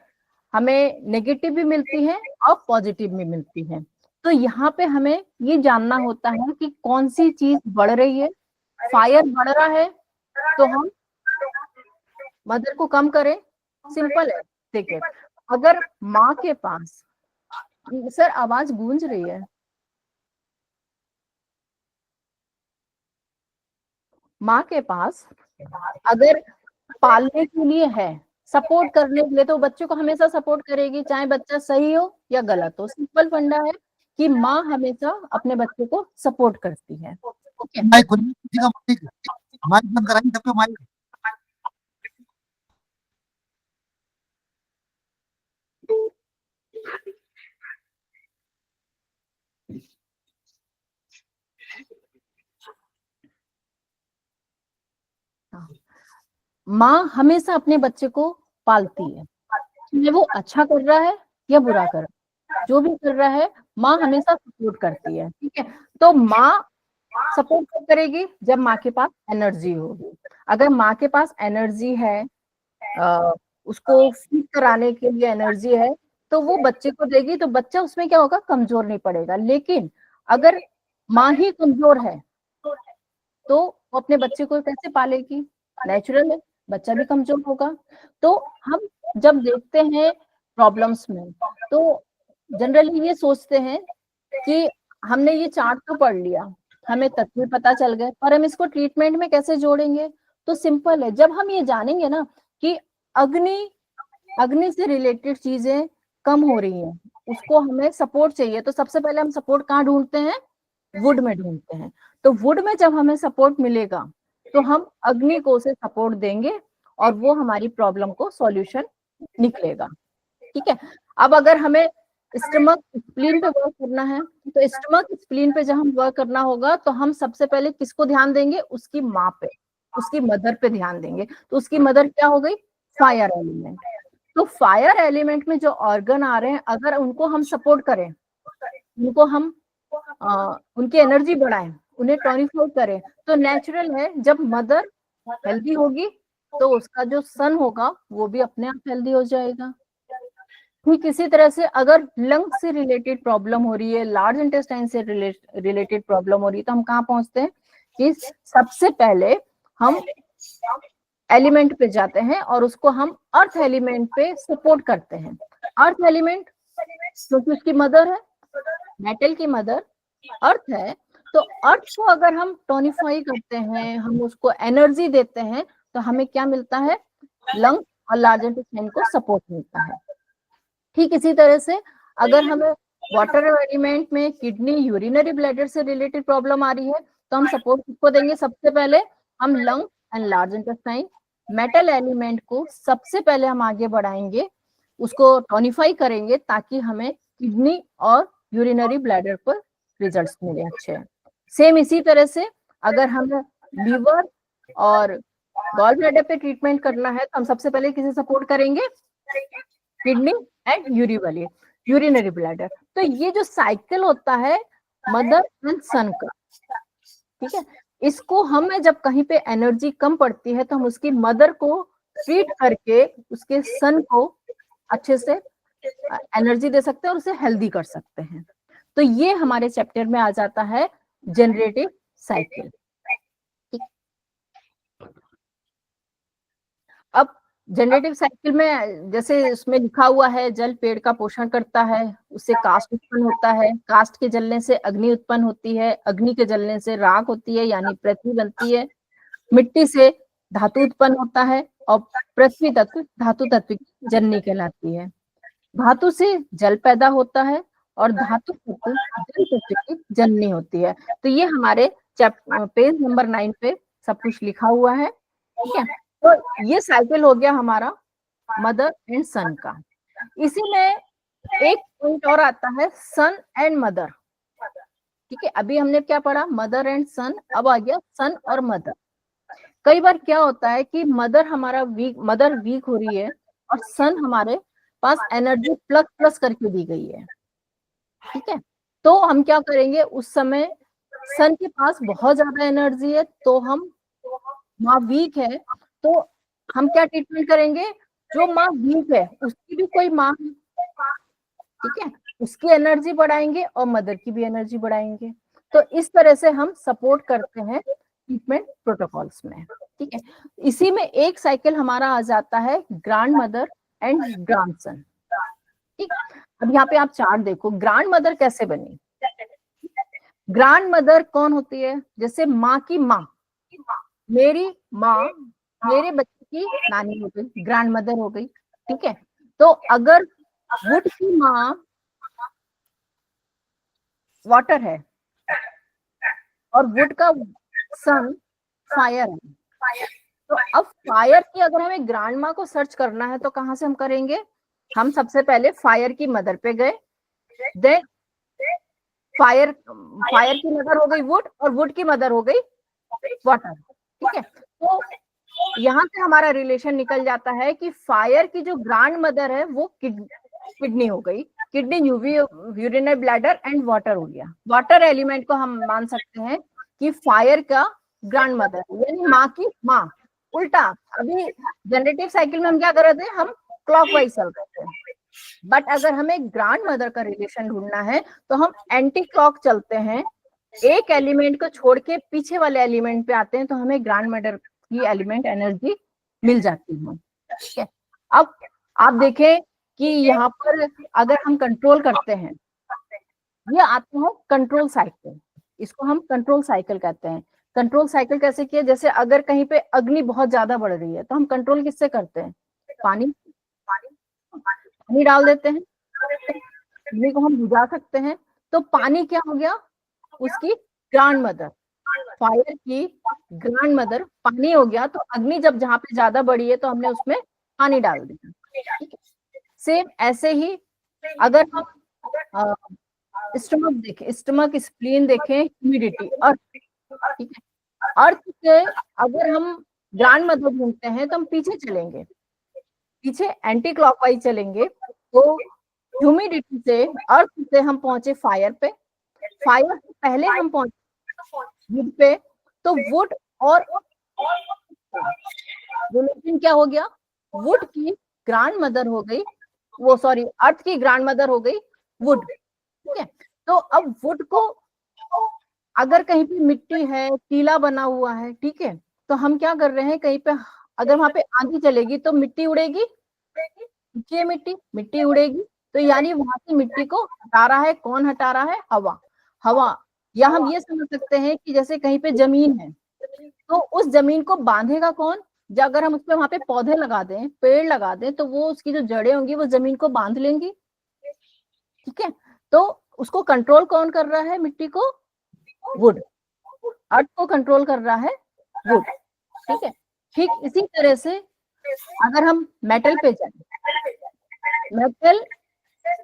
हमें नेगेटिव भी मिलती हैं और पॉजिटिव भी मिलती हैं। तो यहाँ पे हमें ये जानना होता है कि कौन सी चीज बढ़ रही है। फायर बढ़ रहा है तो हम मदर को कम करें, सिंपल है। देखिए अगर माँ के पास, सर आवाज गूंज रही है, माँ के पास अगर पालने के लिए है, सपोर्ट करने के लिए, तो बच्चे को हमेशा सपोर्ट करेगी, चाहे बच्चा सही हो या गलत हो। सिंपल फंडा है कि माँ हमेशा अपने बच्चे को सपोर्ट करती है, ठीक है। माइक खोलिए, किसी का माइक बंद कराइए, सबके माइक। माँ हमेशा अपने बच्चे को पालती है, चाहे वो अच्छा कर रहा है या बुरा कर रहा है, जो भी कर रहा है माँ हमेशा सपोर्ट करती है, ठीक है। तो माँ सपोर्ट कब करेगी, जब माँ के पास एनर्जी होगी। अगर माँ के पास एनर्जी है, उसको फीड कराने के लिए एनर्जी है, तो वो बच्चे को देगी, तो बच्चा उसमें क्या होगा, कमजोर नहीं पड़ेगा। लेकिन अगर माँ ही कमजोर है तो वो अपने बच्चे को कैसे पालेगी, नेचुरल है, बच्चा भी कमजोर होगा। तो हम जब देखते हैं प्रॉब्लम्स में, तो जनरली ये सोचते हैं कि हमने ये चार्ट तो पढ़ लिया, हमें तत्व पता चल गए, पर हम इसको ट्रीटमेंट में कैसे जोड़ेंगे। तो सिंपल है, जब हम ये जानेंगे ना कि अग्नि अग्नि से रिलेटेड चीजें कम हो रही हैं, उसको हमें सपोर्ट चाहिए, तो सबसे पहले हम सपोर्ट कहाँ ढूंढते हैं, वुड में ढूंढते हैं। तो वुड में जब हमें सपोर्ट मिलेगा तो हम अग्नि को उसे सपोर्ट देंगे और वो हमारी प्रॉब्लम को सॉल्यूशन निकलेगा, ठीक है। अब अगर हमें स्टमक स्प्लीन पे वर्क करना है, तो स्टमक स्प्लीन पे जब हम वर्क करना होगा तो हम सबसे पहले किसको ध्यान देंगे, उसकी माँ पे, उसकी मदर पे ध्यान देंगे। तो उसकी मदर क्या हो गई, फायर एलिमेंट। तो फायर एलिमेंट में जो ऑर्गन आ रहे हैं, अगर उनको हम सपोर्ट करें, उनको हम उनकी एनर्जी बढ़ाएं, उन्हें टॉनिफाई करें, तो नेचुरल है जब मदर हेल्दी होगी तो उसका जो सन होगा वो भी अपने आप हेल्दी हो जाएगा। ठीक इसी तरह से अगर लंग से रिलेटेड प्रॉब्लम हो रही है, लार्ज इंटेस्टाइन से रिलेटेड प्रॉब्लम हो रही है, तो हम कहाँ पहुंचते हैं कि सबसे पहले हम एलिमेंट पे जाते हैं और उसको हम अर्थ एलिमेंट पे सपोर्ट करते हैं। अर्थ एलिमेंट क्योंकि उसकी मदर है, मेटल की मदर अर्थ है, तो अर्थ को अगर हम टोनिफाई करते हैं, हम उसको एनर्जी देते हैं, तो हमें क्या मिलता है, लंग और लार्ज इंटेस्टाइन को सपोर्ट मिलता है। ठीक इसी तरह से अगर हमें वाटर एलिमेंट में किडनी, यूरिनरी ब्लैडर से रिलेटेड प्रॉब्लम आ रही है, तो हम सपोर्ट किसको देंगे, सबसे पहले हम lung and large intestine. Metal element को सबसे पहले हम आगे बढ़ाएंगे, उसको टोनिफाई करेंगे ताकि हमें किडनी और यूरिनरी ब्लैडर पर रिजल्ट्स मिले अच्छे। सेम इसी तरह से अगर हमें लीवर और गॉल ब्लैडर पे ट्रीटमेंट करना है, तो हम सबसे पहले किसे सपोर्ट करेंगे, किडनी एंड यूरिनरी ब्लैडर। तो ये जो साइकिल होता है मदर एंड सन का, ठीक है, इसको हमें जब कहीं पे एनर्जी कम पड़ती है तो हम उसकी मदर को ट्रीट करके उसके सन को अच्छे से एनर्जी दे सकते हैं और उसे हेल्दी कर सकते हैं। तो ये हमारे चैप्टर में आ जाता है जनरेटिव साइकिल। अब जनरेटिव साइकिल में जैसे उसमें लिखा हुआ है, जल पेड़ का पोषण करता है, उससे काष्ठ उत्पन्न होता है, काष्ठ के जलने से अग्नि उत्पन्न होती है, अग्नि के जलने से राख होती है यानी पृथ्वी बनती है, मिट्टी से धातु उत्पन्न होता है और पृथ्वी तत्व धातु तत्व की जननी कहलाती है। धातु से जल पैदा होता है और धातु तत्व जल तत्व की जननी होती है। तो ये हमारे पेज नंबर 9 पे सब कुछ लिखा हुआ है, ठीक है। तो ये साइकिल हो गया हमारा मदर एंड सन का। इसी में एक पॉइंट और आता है सन एंड मदर, ठीक है। अभी हमने क्या पढ़ा, मदर एंड सन, अब आ गया सन और मदर। कई बार क्या होता है कि मदर वीक हो रही है और सन हमारे पास एनर्जी प्लस प्लस करके दी गई है, ठीक है। तो हम क्या करेंगे, उस समय सन के पास बहुत ज्यादा एनर्जी है, तो हम, माँ वीक है तो हम क्या ट्रीटमेंट करेंगे, जो माँ वीक है उसकी भी कोई माँ है, ठीक है, उसकी एनर्जी बढ़ाएंगे और मदर की भी एनर्जी बढ़ाएंगे। तो इस तरह से हम सपोर्ट करते हैं ट्रीटमेंट प्रोटोकॉल्स में, ठीक है। इसी में एक साइकिल हमारा आ जाता है grand mother and grand son, ठीक। अब यहाँ पे आप चार्ट देखो, ग्रैंड मदर कैसे बनी। ग्रैंड मदर कौन होती है, जैसे माँ की माँ, मेरी माँ मेरे बच्चे की नानी हो गई, ग्रैंड मदर हो गई, ठीक है। तो अगर वुड की माँ वाटर है और वुड का सन फायर है, तो अब फायर की अगर हमें ग्रैंड माँ को सर्च करना है तो कहाँ से हम करेंगे, हम सबसे पहले फायर की मदर पे गए, देन फायर की मदर हो गई वुड और वुड की मदर हो गई वाटर, ठीक है। तो यहाँ से हमारा रिलेशन निकल जाता है कि फायर की जो ग्रैंड मदर है वो किडनी हो गई, kidney urinary bladder and water हो गया। वाटर एलिमेंट को हम मान सकते हैं कि फायर का ग्रैंड मदर, यानी माँ की माँ। उल्टा, अभी जनरेटिव साइकिल में हम क्या कर रहे थे, हम क्लॉकवाइज चल रहे थे, बट अगर हमें ग्रैंड मदर का रिलेशन ढूंढना है तो हम एंटी क्लॉक चलते हैं, एक एलिमेंट को छोड़ के पीछे वाले एलिमेंट पे आते हैं, तो हमें ग्रैंड मदर की एलिमेंट एनर्जी मिल जाती है, ठीक है। अब आप देखें कि यहाँ पर अगर हम कंट्रोल करते हैं, ये आता है कंट्रोल साइकिल, इसको हम कंट्रोल साइकिल कहते हैं। कंट्रोल साइकिल कैसे किया, जैसे अगर कहीं पे अग्नि बहुत ज्यादा बढ़ रही है तो हम कंट्रोल किससे करते हैं, पानी डाल देते हैं, अग्नि को हम बुझा सकते हैं। तो पानी क्या हो गया, उसकी ग्रैंड मदर, फायर की ग्रैंड मदर पानी हो गया। तो अग्नि जब जहाँ पे ज्यादा बढ़ी है तो हमने उसमें पानी डाल दिया, सेम ऐसे ही अगर हम स्टमक देखें, स्टमक स्प्लीन देखें, ह्यूमिडिटी, अर्थ, ठीक है। अर्थ के अगर हम ग्रैंड मदर ढूंढते हैं तो हम पीछे चलेंगे, पीछे एंटी क्लॉकवाइज चलेंगे, तो ह्यूमिडिटी से, अर्थ से हम पहुंचे फायर पे, फायर से पहले हम पहुंचे वुड पे, तो वुड और रिलेशन क्या हो गया, वुड की ग्रैंड मदर हो गई, वो सॉरी अर्थ की ग्रैंड मदर हो गई वुड, ठीक है। तो अब वुड को अगर कहीं पे मिट्टी है, टीला बना हुआ है, ठीक है, तो हम क्या कर रहे हैं, कहीं पे अगर वहां पे आंधी चलेगी तो मिट्टी उड़ेगी, ये मिट्टी उड़ेगी, तो यानी वहां से मिट्टी को हटा रहा है, कौन हटा रहा है, हवा। या हम ये समझ सकते हैं कि जैसे कहीं पे जमीन है तो उस जमीन को बांधेगा कौन, जब अगर हम उस पे वहां पे पौधे लगा दें, पेड़ लगा दें, तो वो उसकी जो जड़ें होंगी वो जमीन को बांध लेंगी, ठीक है। तो उसको कंट्रोल कौन कर रहा है, मिट्टी को, वुड, अर्थ को कंट्रोल कर रहा है वुड, ठीक है। ठीक इसी तरह से अगर हम मेटल पे जाए,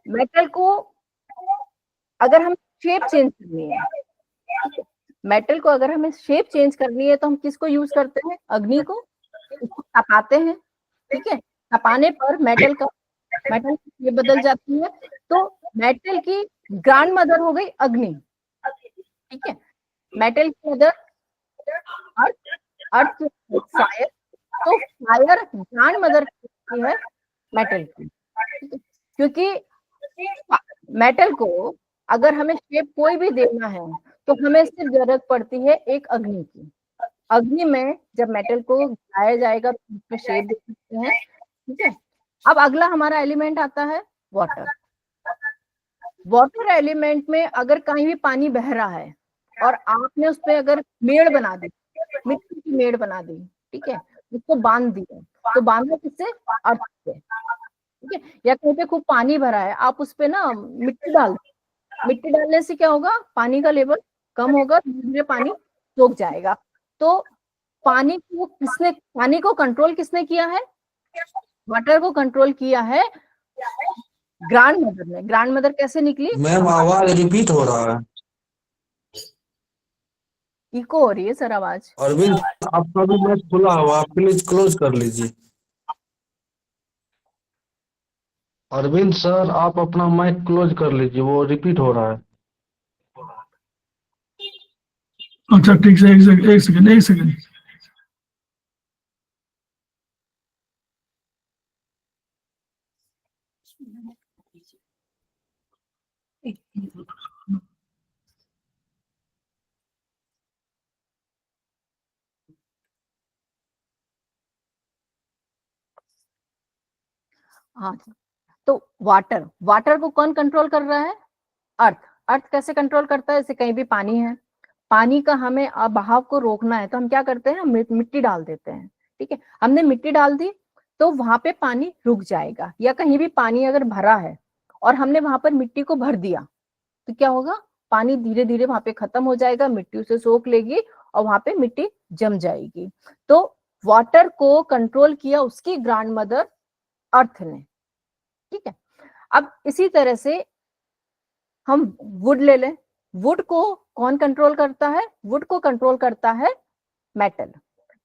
मेटल को अगर हम शेप चेंज करनी है, मेटल को अगर हमें शेप चेंज करनी है तो हम किसको यूज करते हैं, अग्नि को, उसको तपाते हैं, ठीक है। तपाने पर मेटल की शेप बदल जाती है, तो मेटल की ग्रैंड मदर हो गई अग्नि, ठीक है। मेटल की मदर अर्थ फायर, तो फायर ग्रैंड मदर है मेटल की, क्योंकि मेटल को अगर हमें शेप कोई भी देना है तो हमें सिर्फ जरूरत पड़ती है एक अग्नि की। अग्नि में जब मेटल को जलाया जाएगा तो उसमें शेप दे सकते हैं, ठीक है। अब अगला हमारा एलिमेंट आता है वाटर। वाटर एलिमेंट में अगर कहीं भी पानी बह रहा है और आपने उस पर अगर मेड़ बना दी, मिट्टी की मेड़ बना दी, ठीक है, उसको बांध दिया, तो बांधना किससे, अर्थ से, ठीक है। या कहीं पे खूब पानी भरा है, आप उस पे ना मिट्टी डाल, मिट्टी डालने से क्या होगा, पानी का लेवल कम होगा, धीरे धीरे पानी सूख जाएगा। तो पानी को कंट्रोल किसने किया है, वाटर को कंट्रोल किया है ग्रैंड मदर ने। ग्रैंड मदर कैसे निकली, मैम आवाज रिपीट हो रहा है। इको हो रही है सर आवाज। अरविंद आपका भी मैच खुला हुआ, आप प्लीज क्लोज कर लीजिए। अरविंद सर आप अपना माइक क्लोज कर लीजिए, वो रिपीट हो रहा है। अच्छा ठीक से, एक सेकंड। हाँ, तो वाटर को कौन कंट्रोल कर रहा है, अर्थ कैसे कंट्रोल करता है, जैसे कहीं भी पानी है, पानी का हमें बहाव को रोकना है तो हम क्या करते हैं, मिट्टी डाल देते हैं। ठीक है, हमने मिट्टी डाल दी तो वहां पे पानी रुक जाएगा, या कहीं भी पानी अगर भरा है और हमने वहां पर मिट्टी को भर दिया तो क्या होगा, पानी धीरे धीरे वहां पे खत्म हो जाएगा, मिट्टी उसे सोख लेगी और वहां पे मिट्टी जम जाएगी। तो वाटर को कंट्रोल किया उसकी ग्रैंड मदर अर्थ ने। ठीक है, अब इसी तरह से हम वुड ले लें, वुड को कौन कंट्रोल करता है, वुड को कंट्रोल करता है मेटल।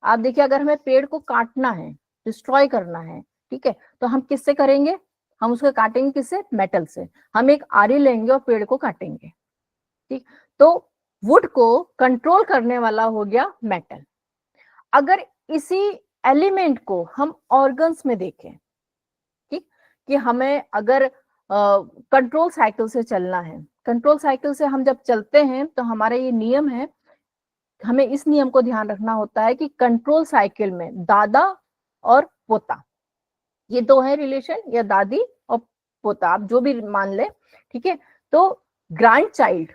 आप देखिए, अगर हमें पेड़ को काटना है, डिस्ट्रॉय करना है, ठीक है, तो हम किससे करेंगे, हम उसको काटेंगे किससे, मेटल से। हम एक आरी लेंगे और पेड़ को काटेंगे। ठीक, तो वुड को कंट्रोल करने वाला हो गया मेटल। अगर इसी एलिमेंट को हम ऑर्गन्स में देखें, ठीक, कि हमें अगर कंट्रोल साइकिल से चलना है, कंट्रोल साइकिल से हम जब चलते हैं तो हमारा ये नियम है, हमें इस नियम को ध्यान रखना होता है कि कंट्रोल साइकिल में दादा और पोता, ये दो है रिलेशन, या दादी और पोता, आप जो भी मान ले। ठीक है, तो ग्रैंड चाइल्ड,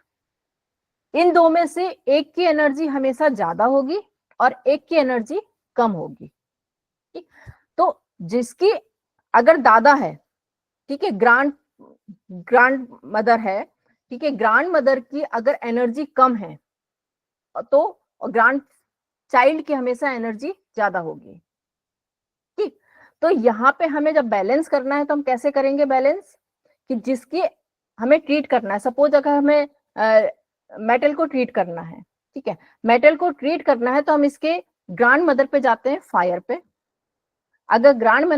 इन दो में से एक की एनर्जी हमेशा ज्यादा होगी और एक की एनर्जी कम होगी। ठीक, तो जिसकी अगर दादा है, ठीक है, ग्रैंड मदर है, ठीक है, ग्रैंड मदर की अगर एनर्जी कम है तो ग्रैंड चाइल्ड की हमेशा एनर्जी ज्यादा होगी। ठीक, तो यहाँ पे हमें जब बैलेंस करना है तो हम कैसे करेंगे बैलेंस, कि जिसकी हमें ट्रीट करना है, सपोज अगर हमें मेटल को ट्रीट करना है, ठीक है, मेटल को ट्रीट करना है तो हम इसके ग्रैंड मदर पे जाते हैं, फायर पे। अगर ग्रैंड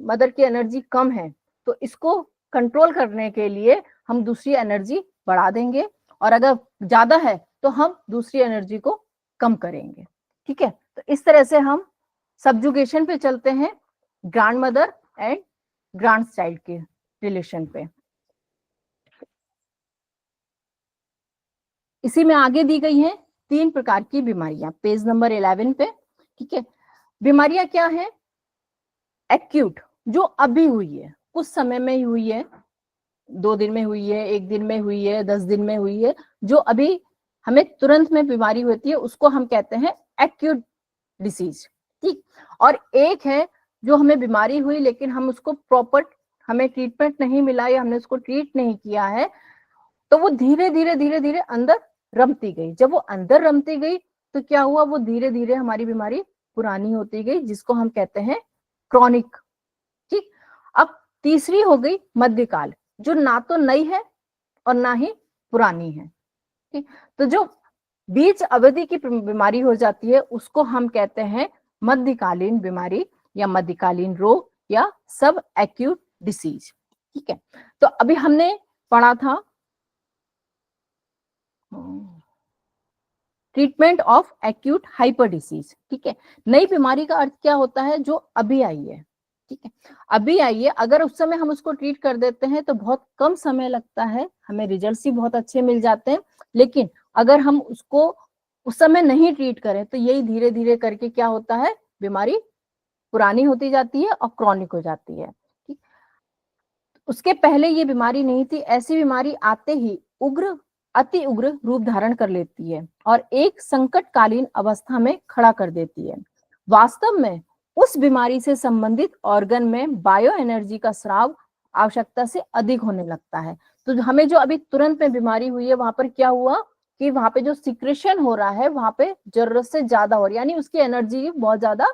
मदर की एनर्जी कम है तो इसको कंट्रोल करने के लिए हम दूसरी एनर्जी बढ़ा देंगे, और अगर ज्यादा है तो हम दूसरी एनर्जी को कम करेंगे। ठीक है, तो इस तरह से हम सब्जुगेशन पे चलते हैं, grand mother and grand child के रिलेशन पे। इसी में आगे दी गई हैं 3 प्रकार की बीमारियां, पेज नंबर 11 पे। ठीक है, बीमारियां क्या है, एक्यूट, जो अभी हुई है, कुछ समय में ही हुई है, 2 दिन में हुई है, 1 दिन में हुई है, 10 दिन में हुई है, जो अभी हमें तुरंत में बीमारी होती है उसको हम कहते हैं एक्यूट डिसीज। ठीक, और एक है जो हमें बीमारी हुई लेकिन हम उसको प्रॉपर, हमें ट्रीटमेंट नहीं मिला या हमने उसको ट्रीट नहीं किया है, तो वो धीरे धीरे अंदर रमती गई। जब वो अंदर रमती गई तो क्या हुआ, वो धीरे धीरे हमारी बीमारी पुरानी होती गई, जिसको हम कहते हैं क्रॉनिक। ठीक, अब तीसरी हो गई मध्यकाल, जो ना तो नई है और ना ही पुरानी है। ठीक, तो जो बीच अवधि की बीमारी हो जाती है उसको हम कहते हैं मध्यकालीन बीमारी या मध्यकालीन रोग या सब एक्यूट डिसीज। ठीक है, तो अभी हमने पढ़ा था treatment of acute hyper disease. ठीक है, नई बीमारी का अर्थ क्या होता है, जो अभी आई है। ठीक है, अभी आई है, अगर उस समय हम उसको ट्रीट कर देते हैं तो बहुत कम समय लगता है, हमें रिजल्ट्स भी बहुत अच्छे मिल जाते हैं, लेकिन अगर हम उसको उस समय नहीं ट्रीट करें तो यही धीरे धीरे करके क्या होता है, बीमारी पुरानी होती जाती है और क्रॉनिक हो जाती है। ठीक, उसके पहले ये बीमारी नहीं थी, ऐसी बीमारी आते ही अति उग्र रूप धारण कर लेती है और एक संकटकालीन अवस्था में खड़ा कर देती है। वास्तव में उस बीमारी से संबंधित ऑर्गन में बायो एनर्जी का स्राव आवश्यकता से अधिक होने लगता है। तो हमें जो अभी तुरंत में बीमारी हुई है वहां पर क्या हुआ कि वहां पे जो सिक्रेशन हो रहा है वहां पे जरूरत से ज्यादा हो रही है, यानी उसकी एनर्जी बहुत ज्यादा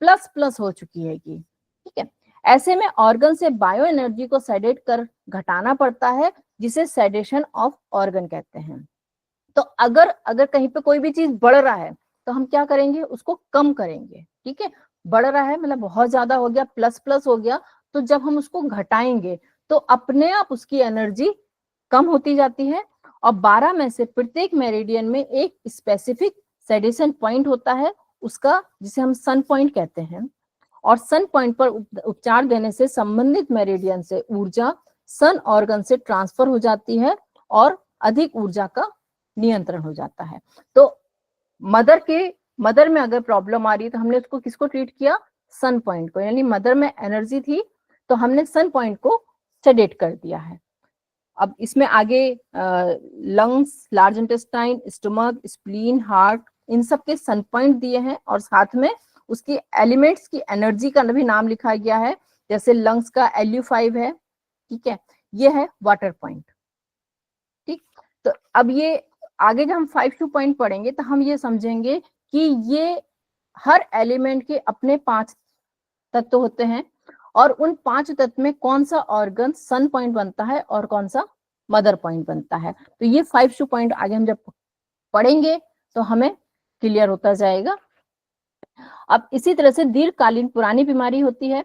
प्लस प्लस हो चुकी है कि ठीक है। ऐसे में ऑर्गन से बायो एनर्जी को सेडेट कर घटाना पड़ता है, जिसे सेडेशन ऑफ ऑर्गन कहते हैं। तो अगर अगर कहीं पे कोई भी चीज बढ़ रहा है तो हम क्या करेंगे, उसको कम करेंगे, ठीक है। बढ़ रहा है मतलब बहुत ज्यादा हो गया, प्लस प्लस हो गया, तो जब हम उसको घटाएंगे तो अपने आप उसकी एनर्जी कम होती जाती है। और 12 में से प्रत्येक मेरिडियन में एक स्पेसिफिक सेडेशन पॉइंट होता है उसका, जिसे हम सन पॉइंट कहते हैं। और सन पॉइंट पर उपचार देने से संबंधित मेरिडियन से ऊर्जा सन ऑर्गन से ट्रांसफर हो जाती है और अधिक ऊर्जा का नियंत्रण हो जाता है। तो मदर में अगर प्रॉब्लम आ रही है तो हमने उसको किसको ट्रीट किया, सन पॉइंट को, यानी मदर में एनर्जी थी तो हमने सन पॉइंट को सेडेट कर दिया है। अब इसमें आगे lungs, large intestine, stomach, spleen, heart, इन सब के सन पॉइंट दिए हैं और साथ में उसकी एलिमेंट्स की एनर्जी का भी नाम लिखा गया है। जैसे लंग्स का Lu5 है, ठीक है, ये है वाटर पॉइंट, ठीक। तो अब ये आगे जब हम 5 पॉइंट पढ़ेंगे तो हम ये समझेंगे कि ये हर एलिमेंट के अपने 5 तत्व होते हैं और उन 5 तत्व में कौन सा ऑर्गन सन पॉइंट बनता है और कौन सा मदर पॉइंट बनता है। तो ये 5 पॉइंट आगे हम जब पढ़ेंगे तो हमें क्लियर होता जाएगा। अब इसी तरह से दीर्घकालीन पुरानी बीमारी होती है।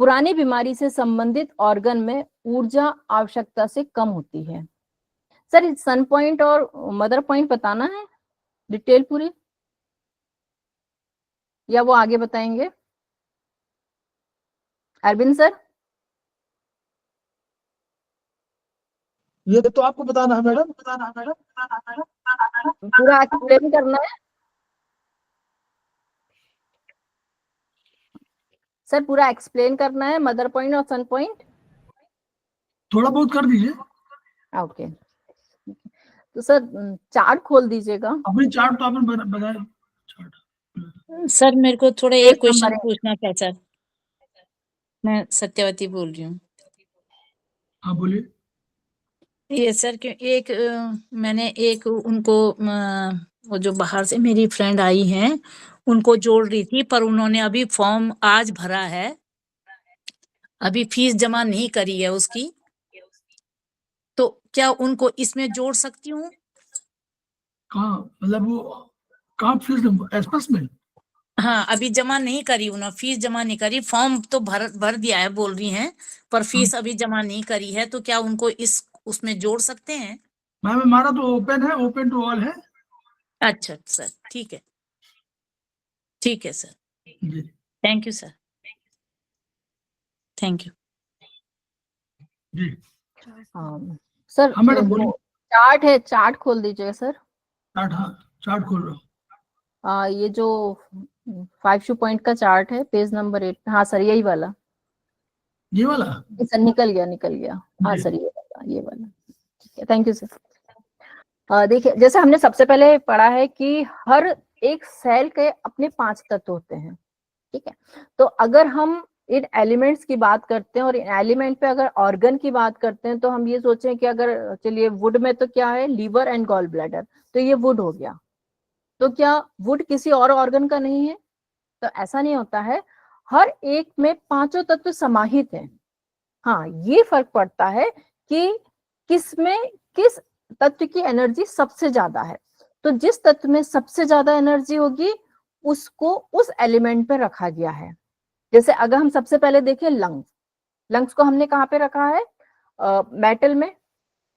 पुरानी बीमारी से संबंधित ऑर्गन में ऊर्जा आवश्यकता से कम होती है। सर सन पॉइंट और मदर पॉइंट बताना है डिटेल पूरी, या वो आगे बताएंगे अरविंद सर? ये तो आपको बताना है मैडम, पूरा एक्सप्लेन करना है सर, पूरा एक्सप्लेन करना है मदर पॉइंट और सन पॉइंट? थोड़ा बहुत कर दीजिए। ओके, तो सर चार्ट खोल दीजिएगा। अपनी चार्ट तो आपने बनाया चार्ट। सर मेरे को थोड़ा पेज एक क्वेश्चन नंबर है। पूछना था सर। मैं सत्यवती बोल रही हूँ। हाँ बोलिए। ये सर क्यों एक मैंने एक उनको वो जो बाहर से मेरी फ्रेंड आई हैं उनको जोड़ रही थी, पर उन्होंने अभी फॉर्म आज भरा है, अभी फीस जमा नहीं करी है उसकी, तो क्या उनको इसमें जोड़ सकती हूँ? कहाँ मतलब वो कहाँ फीस एक्सप्रेस में? हाँ अभी जमा नहीं करी उन्होंने, फीस जमा नहीं करी, फॉर्म तो भर दिया है बोल रही हैं, पर फीस अभी जमा नहीं करी है, तो क्या उनको इस उसमें जोड़ सकते हैं? मैम हमारा तो ओपन है, ओपन टू ऑल है। अच्छा सर, ठीक है सर, जी thank you sir, thank you जी। सर हाँ मैडम बोलिए। चार्ट है, चार्ट खोल दीजिएगा सर। चार्ट, हाँ चार्ट खोल रहा हूँ। ये जो 5 पॉइंट का चार्ट है पेज नंबर 8, हाँ सर यही वाला, ये वाला? सर निकल गया। हाँ जी। सर ये वाला ठीक है, थैंक यू सर। देखिए जैसे हमने सबसे पहले पढ़ा है कि हर एक सेल के अपने 5 तत्व होते हैं, ठीक है। तो अगर हम इन एलिमेंट्स की बात करते हैं और इन एलिमेंट पे अगर ऑर्गन की बात करते हैं तो हम ये सोचें कि अगर चलिए वुड में तो क्या है, लीवर एंड गॉल ब्लैडर, तो ये वुड हो गया, तो क्या वुड किसी और ऑर्गन का नहीं है? तो ऐसा नहीं होता है, हर एक में 5 तत्व समाहित हैं। हाँ ये फर्क पड़ता है कि किस तत्व की एनर्जी सबसे ज्यादा है। तो जिस तत्व में सबसे ज्यादा एनर्जी होगी उसको उस एलिमेंट पे रखा गया है। जैसे अगर हम सबसे पहले देखें लंग्स को हमने कहाँ पे रखा है, मेटल में,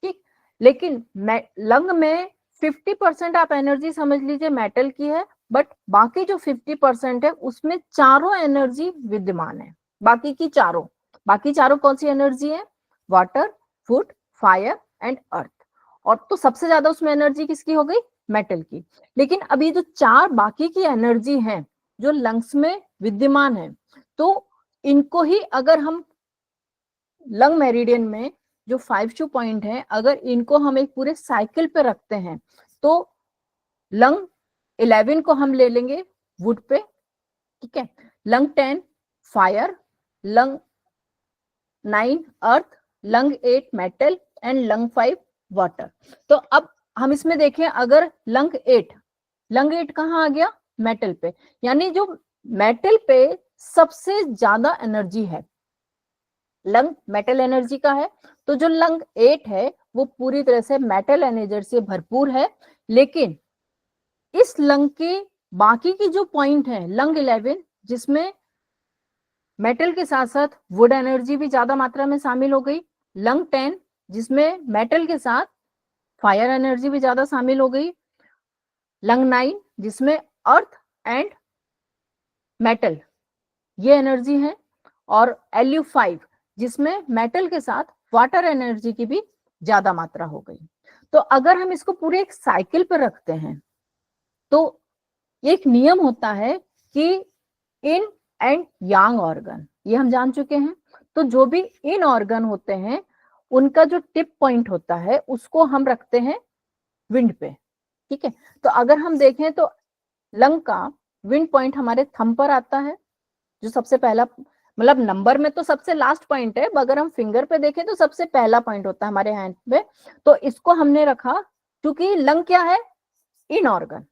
ठीक। लेकिन लंग में 50% आप एनर्जी समझ लीजिए मेटल की है, बट बाकी जो 50% है उसमें चारों एनर्जी विद्यमान है। बाकी चारों कौन सी एनर्जी है? Water, food, fire and earth. और तो सबसे ज्यादा उसमें एनर्जी किसकी हो गई? मेटल की। लेकिन अभी जो 4 बाकी की एनर्जी है जो लंग्स में विद्यमान है, तो इनको ही अगर हम लंग मेरिडियन में जो 5 पॉइंट है, अगर इनको हम एक पूरे साइकिल पे रखते हैं तो लंग 11 को हम ले लेंगे वुड पे, ठीक है, lung 10 fire, lung 9 earth, lung 8 metal and lung 5 water. तो अब हम इसमें देखें, अगर लंग 8 कहाँ आ गया? मेटल पे, यानी जो मेटल पे सबसे ज्यादा एनर्जी है, लंग मेटल एनर्जी का है। तो जो लंग 8 है वो पूरी तरह से मेटल एनर्जी से भरपूर है। लेकिन इस लंग के बाकी की जो पॉइंट है, लंग 11 जिसमें मेटल के साथ साथ वुड एनर्जी भी ज्यादा मात्रा में शामिल हो गई, लंग 10 जिसमें मेटल के साथ फायर एनर्जी भी ज्यादा शामिल हो गई, लंग 9 जिसमें अर्थ एंड मेटल ये एनर्जी है, और Lu5 जिसमें मेटल के साथ वाटर एनर्जी की भी ज्यादा मात्रा हो गई। तो अगर हम इसको पूरे एक साइकिल पर रखते हैं तो एक नियम होता है कि इन एंड यांग ऑर्गन, ये हम जान चुके हैं। तो जो भी इन ऑर्गन होते हैं उनका जो टिप पॉइंट होता है उसको हम रखते हैं विंड पे, ठीक है। तो अगर हम देखें तो लंग का विंड पॉइंट हमारे थंब पर आता है, जो सबसे पहला, मतलब नंबर में तो सबसे लास्ट पॉइंट है, अगर हम फिंगर पे देखें तो सबसे पहला पॉइंट होता है हमारे हैंड पे। तो इसको हमने रखा क्योंकि लंग क्या है? इन ऑर्गन।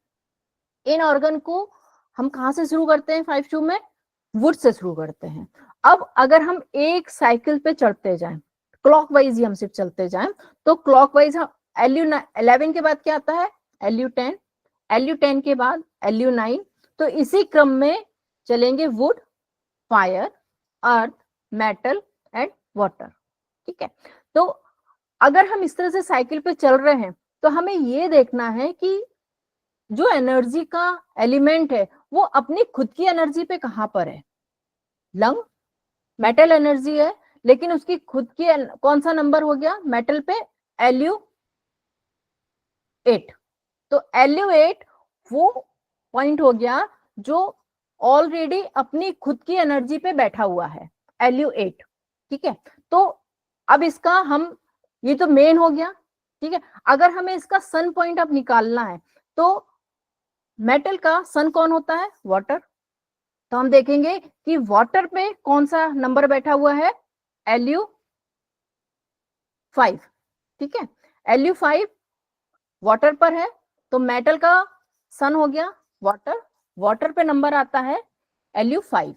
इन ऑर्गन को हम कहां से शुरू करते हैं? 5 में वुड से शुरू करते हैं। अब अगर हम एक साइकिल पे चढ़ते जाएं, क्लॉकवाइज ही हम सिर्फ चलते जाएं, तो क्लॉकवाइज हम Lu11 के बाद क्या आता है? Lu10, Lu10 के बाद Lu9। तो इसी क्रम में चलेंगे would, fire, earth, metal and water, ठीक है। तो अगर हम इस तरह से साइकिल पे चल रहे हैं तो हमें ये देखना है कि जो एनर्जी का एलिमेंट है वो अपनी खुद की एनर्जी पे कहां पर है। लंग मेटल एनर्जी है, लेकिन उसकी खुद की कौन सा नंबर हो गया मेटल पे? Lu8। तो Lu8 वो पॉइंट हो गया जो ऑलरेडी अपनी खुद की एनर्जी पे बैठा हुआ है, Lu8, ठीक है। तो अब इसका हम, ये तो मेन हो गया, ठीक है। अगर हमें इसका सन पॉइंट अब निकालना है तो मेटल का सन कौन होता है? वाटर। तो हम देखेंगे कि वाटर पे कौन सा नंबर बैठा हुआ है? Lu5, ठीक है। Lu5 वाटर पर है, तो मेटल का सन हो गया वाटर, वाटर पे नंबर आता है Lu5।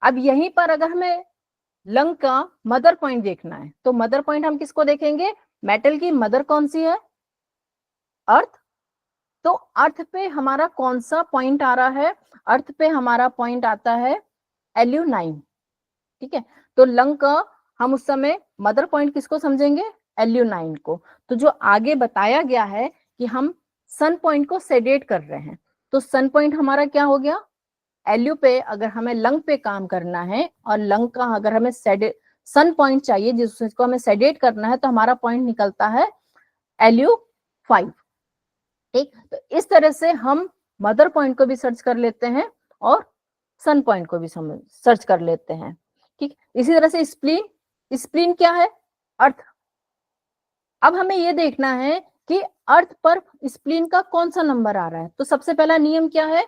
अब यहीं पर अगर हमें लंग का मदर पॉइंट देखना है तो मदर पॉइंट हम किसको देखेंगे? मेटल की मदर कौन सी है? अर्थ। तो अर्थ पे हमारा कौन सा पॉइंट आ रहा है? अर्थ पे हमारा पॉइंट आता है Lu9, ठीक है। तो लंग का हम उस समय मदर पॉइंट किसको समझेंगे? Lu9 को। तो जो आगे बताया गया है कि हम सन पॉइंट को सेडेट कर रहे हैं, तो सन पॉइंट हमारा क्या हो गया? Lu पे अगर हमें लंग पे काम करना है और लंग का अगर हमें सन पॉइंट चाहिए जिसको हमें सेडेट करना है, तो हमारा पॉइंट निकलता है Lu5, ठीक। तो इस तरह से हम मदर पॉइंट को भी सर्च कर लेते हैं और सन पॉइंट को भी सर्च कर लेते हैं, ठीक। इसी तरह से स्प्लीन क्या है? अर्थ। अब हमें ये देखना है कि अर्थ पर स्प्लीन का कौन सा नंबर आ रहा है। तो सबसे पहला नियम क्या है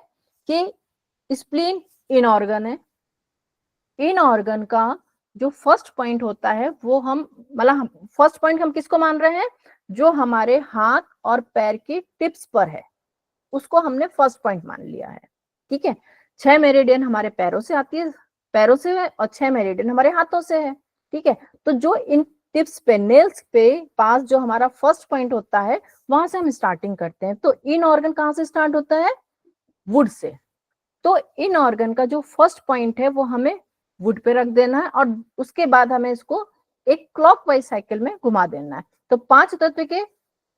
कि स्प्लीन इन ऑर्गन है। इन ऑर्गन का जो फर्स्ट पॉइंट होता है वो हम, मतलब फर्स्ट पॉइंट हम किसको मान रहे हैं? जो हमारे हाथ और पैर की टिप्स पर है उसको हमने फर्स्ट पॉइंट मान लिया है, ठीक है। 6 मेरिडियन हमारे पैरों से आती है, पैरों से है, और 6 मेरिडियन हमारे हाथों से है, ठीक है। तो जो इन टिप्स पे, नेल्स पे पास जो हमारा फर्स्ट पॉइंट होता है वहां से हम स्टार्टिंग करते हैं। तो इन ऑर्गन कहाँ से स्टार्ट होता है? Would say. तो इन ऑर्गन का जो फर्स्ट पॉइंट है वो हमें वुड पे रख देना है और उसके बाद हमें इसको एक क्लॉकवाइज साइकिल में घुमा देना है। तो 5 तत्व के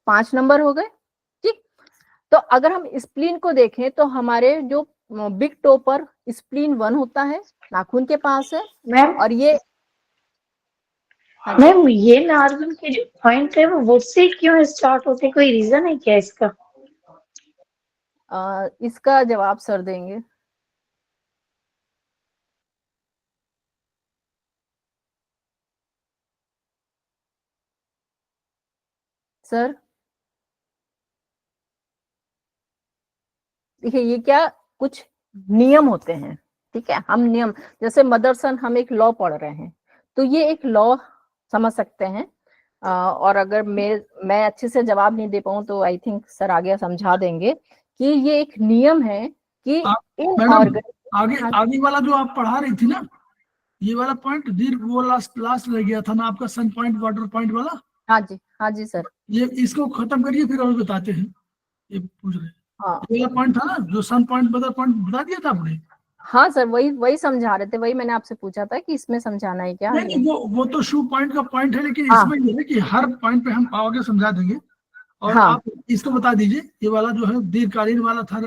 5 नंबर हो गए, ठीक। तो अगर हम स्प्लीन को देखें तो हमारे जो बिग टो पर स्प्लीन 1 होता है, नाखून के पास है। मैम, और ये मैम ये नार्गन के जो पॉइंट है वो वुड से क्यों स्टार्ट होते हैं? कोई रीजन है क्या इसका? इसका जवाब सर देंगे। सर देखिए, ये क्या कुछ नियम होते हैं, ठीक है। हम नियम, जैसे मदरसन हम एक लॉ पढ़ रहे हैं तो ये एक लॉ समझ सकते हैं। और अगर मैं अच्छे से जवाब नहीं दे पाऊं तो आई थिंक सर आगे समझा देंगे कि ये एक नियम है कि इन मैडम ऑर्गन आगे वाला जो आप पढ़ा रही थी ना, ये वाला पॉइंट दीर्घ वो लास्ट रह गया था ना आपका, सन पॉइंट वाटर पॉइंट वाला। हाँ जी सर। ये इसको खत्म करिए फिर और बताते हैं। ये पूछ रहे हैं, हाँ ये वाला पॉइंट था ना जो सन पॉइंट वाटर पॉइंट बता दिया था आपने। हाँ सर, वही समझा रहे थे, वही मैंने आपसे पूछा था कि इसमें समझाना है क्या। नहीं वो तो शू पॉइंट का पॉइंट है, लेकिन हाँ इसमें ये है कि हर पॉइंट पे हम आगे समझा देंगे। और हाँ आप इसको बता दीजिए, ये वाला जो है दीर्घकालीन वाला था,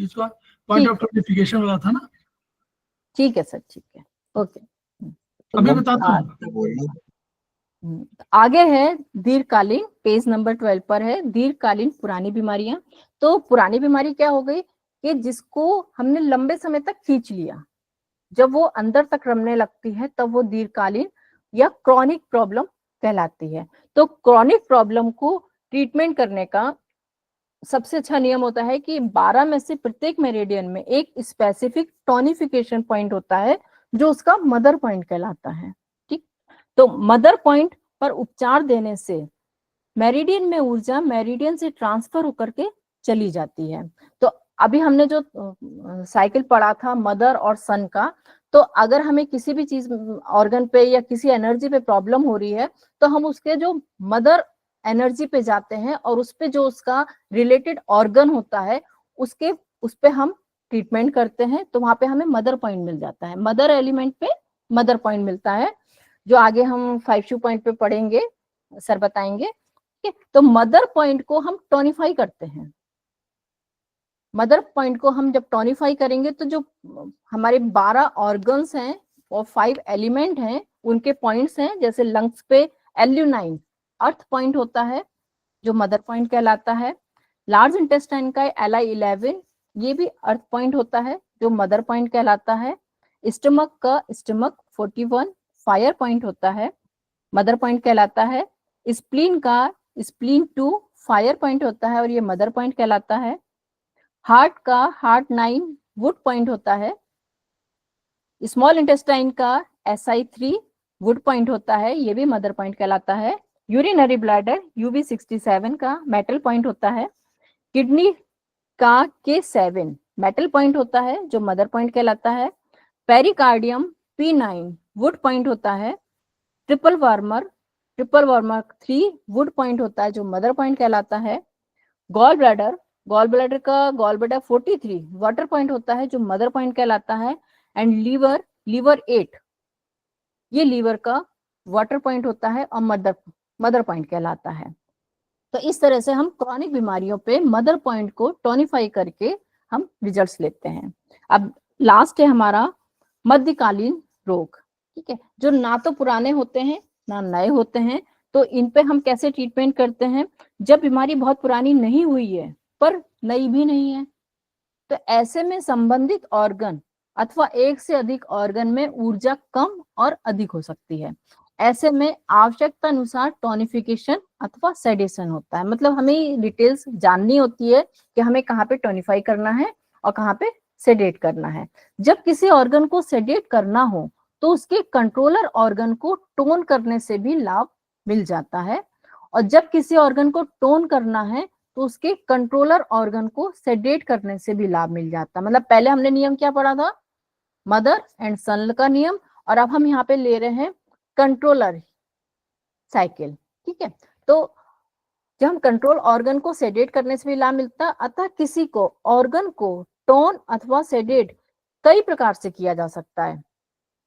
इसका पॉइंट ऑफ क्लासिफिकेशन वाला था ना। ठीक है सर, ठीक है, ओके। तो अभी बताता हूँ। आगे है दीर्घकालीन, पेज नंबर 12 पर है दीर्घकालीन पुरानी बीमारियां। तो पुरानी बीमारी क्या हो गई कि जिसको हमने लंबे समय तक खींच लिया, जब वो अंदर तक रमने लगती है तब वो दीर्घकालीन या क्रॉनिक प्रॉब्लम कहलाती है। तो क्रॉनिक प्रॉब्लम को ट्रीटमेंट करने का सबसे अच्छा नियम होता है कि 12 में से प्रत्येक मेरिडियन में एक स्पेसिफिक टोनिफिकेशन पॉइंट होता है जो उसका मदर पॉइंट कहलाता है। ठीक, तो मदर पॉइंट पर उपचार देने से मेरिडियन में ऊर्जा मेरिडियन से ट्रांसफर होकर के चली जाती है। तो अभी हमने जो साइकिल पढ़ा था मदर और सन का, तो अगर हमें किसी भी चीज ऑर्गन पे या किसी एनर्जी पे प्रॉब्लम हो रही है तो हम उसके जो मदर एनर्जी पे जाते हैं और उस पे जो उसका रिलेटेड ऑर्गन होता है उस पे हम ट्रीटमेंट करते हैं, तो वहां पे हमें मदर पॉइंट मिल जाता है, मदर एलिमेंट पे मदर पॉइंट मिलता है, जो आगे हम 5 शू पॉइंट पे पढ़ेंगे, सर बताएंगे। तो मदर पॉइंट को हम टोनिफाई करते हैं। मदर पॉइंट को हम जब टोनिफाई करेंगे तो जो हमारे 12 ऑर्गन्स हैं और 5 एलिमेंट हैं उनके पॉइंट्स हैं, जैसे लंग्स पे Lu9 अर्थ पॉइंट होता है जो मदर पॉइंट कहलाता है। लार्ज इंटेस्टाइन का Li11 ये भी अर्थ पॉइंट होता है जो मदर पॉइंट कहलाता है। स्टमक का स्टमक 41 फायर पॉइंट होता है, मदर पॉइंट कहलाता है। स्प्लीन का स्प्लीन 2 फायर पॉइंट होता है और ये मदर पॉइंट कहलाता है। हार्ट का हार्ट 9 वुड पॉइंट होता है। स्मॉल इंटेस्टाइन का Si3 वुड पॉइंट होता है, ये भी मदर पॉइंट कहलाता है। यूरिनरी ब्लैडर UB67 का मेटल पॉइंट होता है। किडनी का K7 मेटल पॉइंट होता है जो मदर पॉइंट कहलाता है। पेरिकार्डियम P9 वुड पॉइंट होता है। ट्रिपल वार्मर 3 वुड पॉइंट होता है जो मदर पॉइंट कहलाता है। गॉल ब्लैडर का गॉल ब्लैडर 43 वाटर पॉइंट होता है जो मदर पॉइंट कहलाता है। एंड लीवर 8 ये लीवर का वाटर पॉइंट होता है और मदर पॉइंट कहलाता है। तो इस तरह से हम क्रॉनिक बीमारियों पे मदर पॉइंट को टोनिफाई करके हम रिजल्ट्स लेते हैं। अब लास्ट है हमारा मध्यकालीन रोग, ठीक है, जो ना तो पुराने होते हैं ना नए होते हैं। तो इन पे हम कैसे ट्रीटमेंट करते हैं, जब बीमारी बहुत पुरानी नहीं हुई है पर नई भी नहीं है, तो ऐसे में संबंधित ऑर्गन अथवा एक से अधिक ऑर्गन में ऊर्जा कम और अधिक हो सकती है। ऐसे में आवश्यकता अनुसार टोनिफिकेशन अथवा सेडेशन होता है। मतलब हमें डिटेल्स जाननी होती है कि हमें कहाँ पे टोनिफाई करना है और कहाँ पे सेडेट करना है। जब किसी ऑर्गन को सेडेट करना हो तो उसके कंट्रोलर ऑर्गन को टोन करने से भी लाभ मिल जाता है, और जब किसी ऑर्गन को टोन करना है तो उसके कंट्रोलर ऑर्गन को सेडेट करने से भी लाभ मिल जाता है। मतलब पहले हमने नियम क्या पढ़ा था, मदर एंड सन का नियम, और अब हम यहाँ पे ले रहे हैं कंट्रोलर साइकिल, ठीक है। तो जब हम कंट्रोल ऑर्गन को सेडेट करने से भी लाभ मिलता है, अतः किसी को ऑर्गन को टोन अथवा सेडेट कई प्रकार से किया जा सकता है।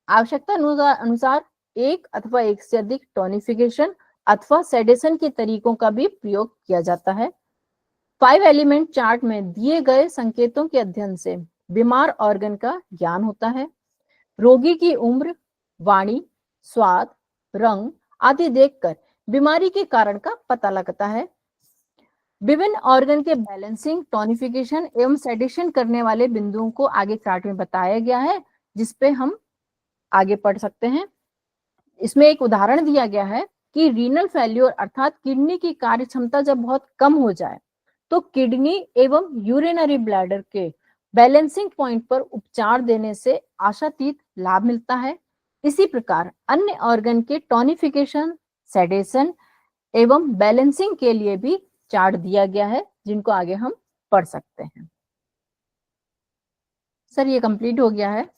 आवश्यकता अनुसार एक अथवा एक से अधिक टोनिफिकेशन अथवा सेडेशन के तरीकों का भी प्रयोग किया जाता है। 5 एलिमेंट चार्ट में दिए गए संकेतों के अध्ययन से बीमार ऑर्गन का ज्ञान होता है। रोगी की उम्र, वाणी, स्वाद, रंग आदि देखकर बीमारी के कारण का पता लगता है। विभिन्न ऑर्गन के बैलेंसिंग, टोनिफिकेशन एवं सेडेशन करने वाले बिंदुओं को आगे चार्ट में बताया गया है, जिसपे हम आगे पढ़ सकते हैं। इसमें एक उदाहरण दिया गया है कि रीनल फेल्योर अर्थात किडनी की कार्य क्षमता जब बहुत कम हो जाए तो किडनी एवं यूरिनरी ब्लैडर के बैलेंसिंग पॉइंट पर उपचार देने से आशातीत लाभ मिलता है। इसी प्रकार अन्य ऑर्गन के टोनिफिकेशन, सेडेशन एवं बैलेंसिंग के लिए भी चार्ट दिया गया है, जिनको आगे हम पढ़ सकते हैं। सर ये कंप्लीट हो गया है।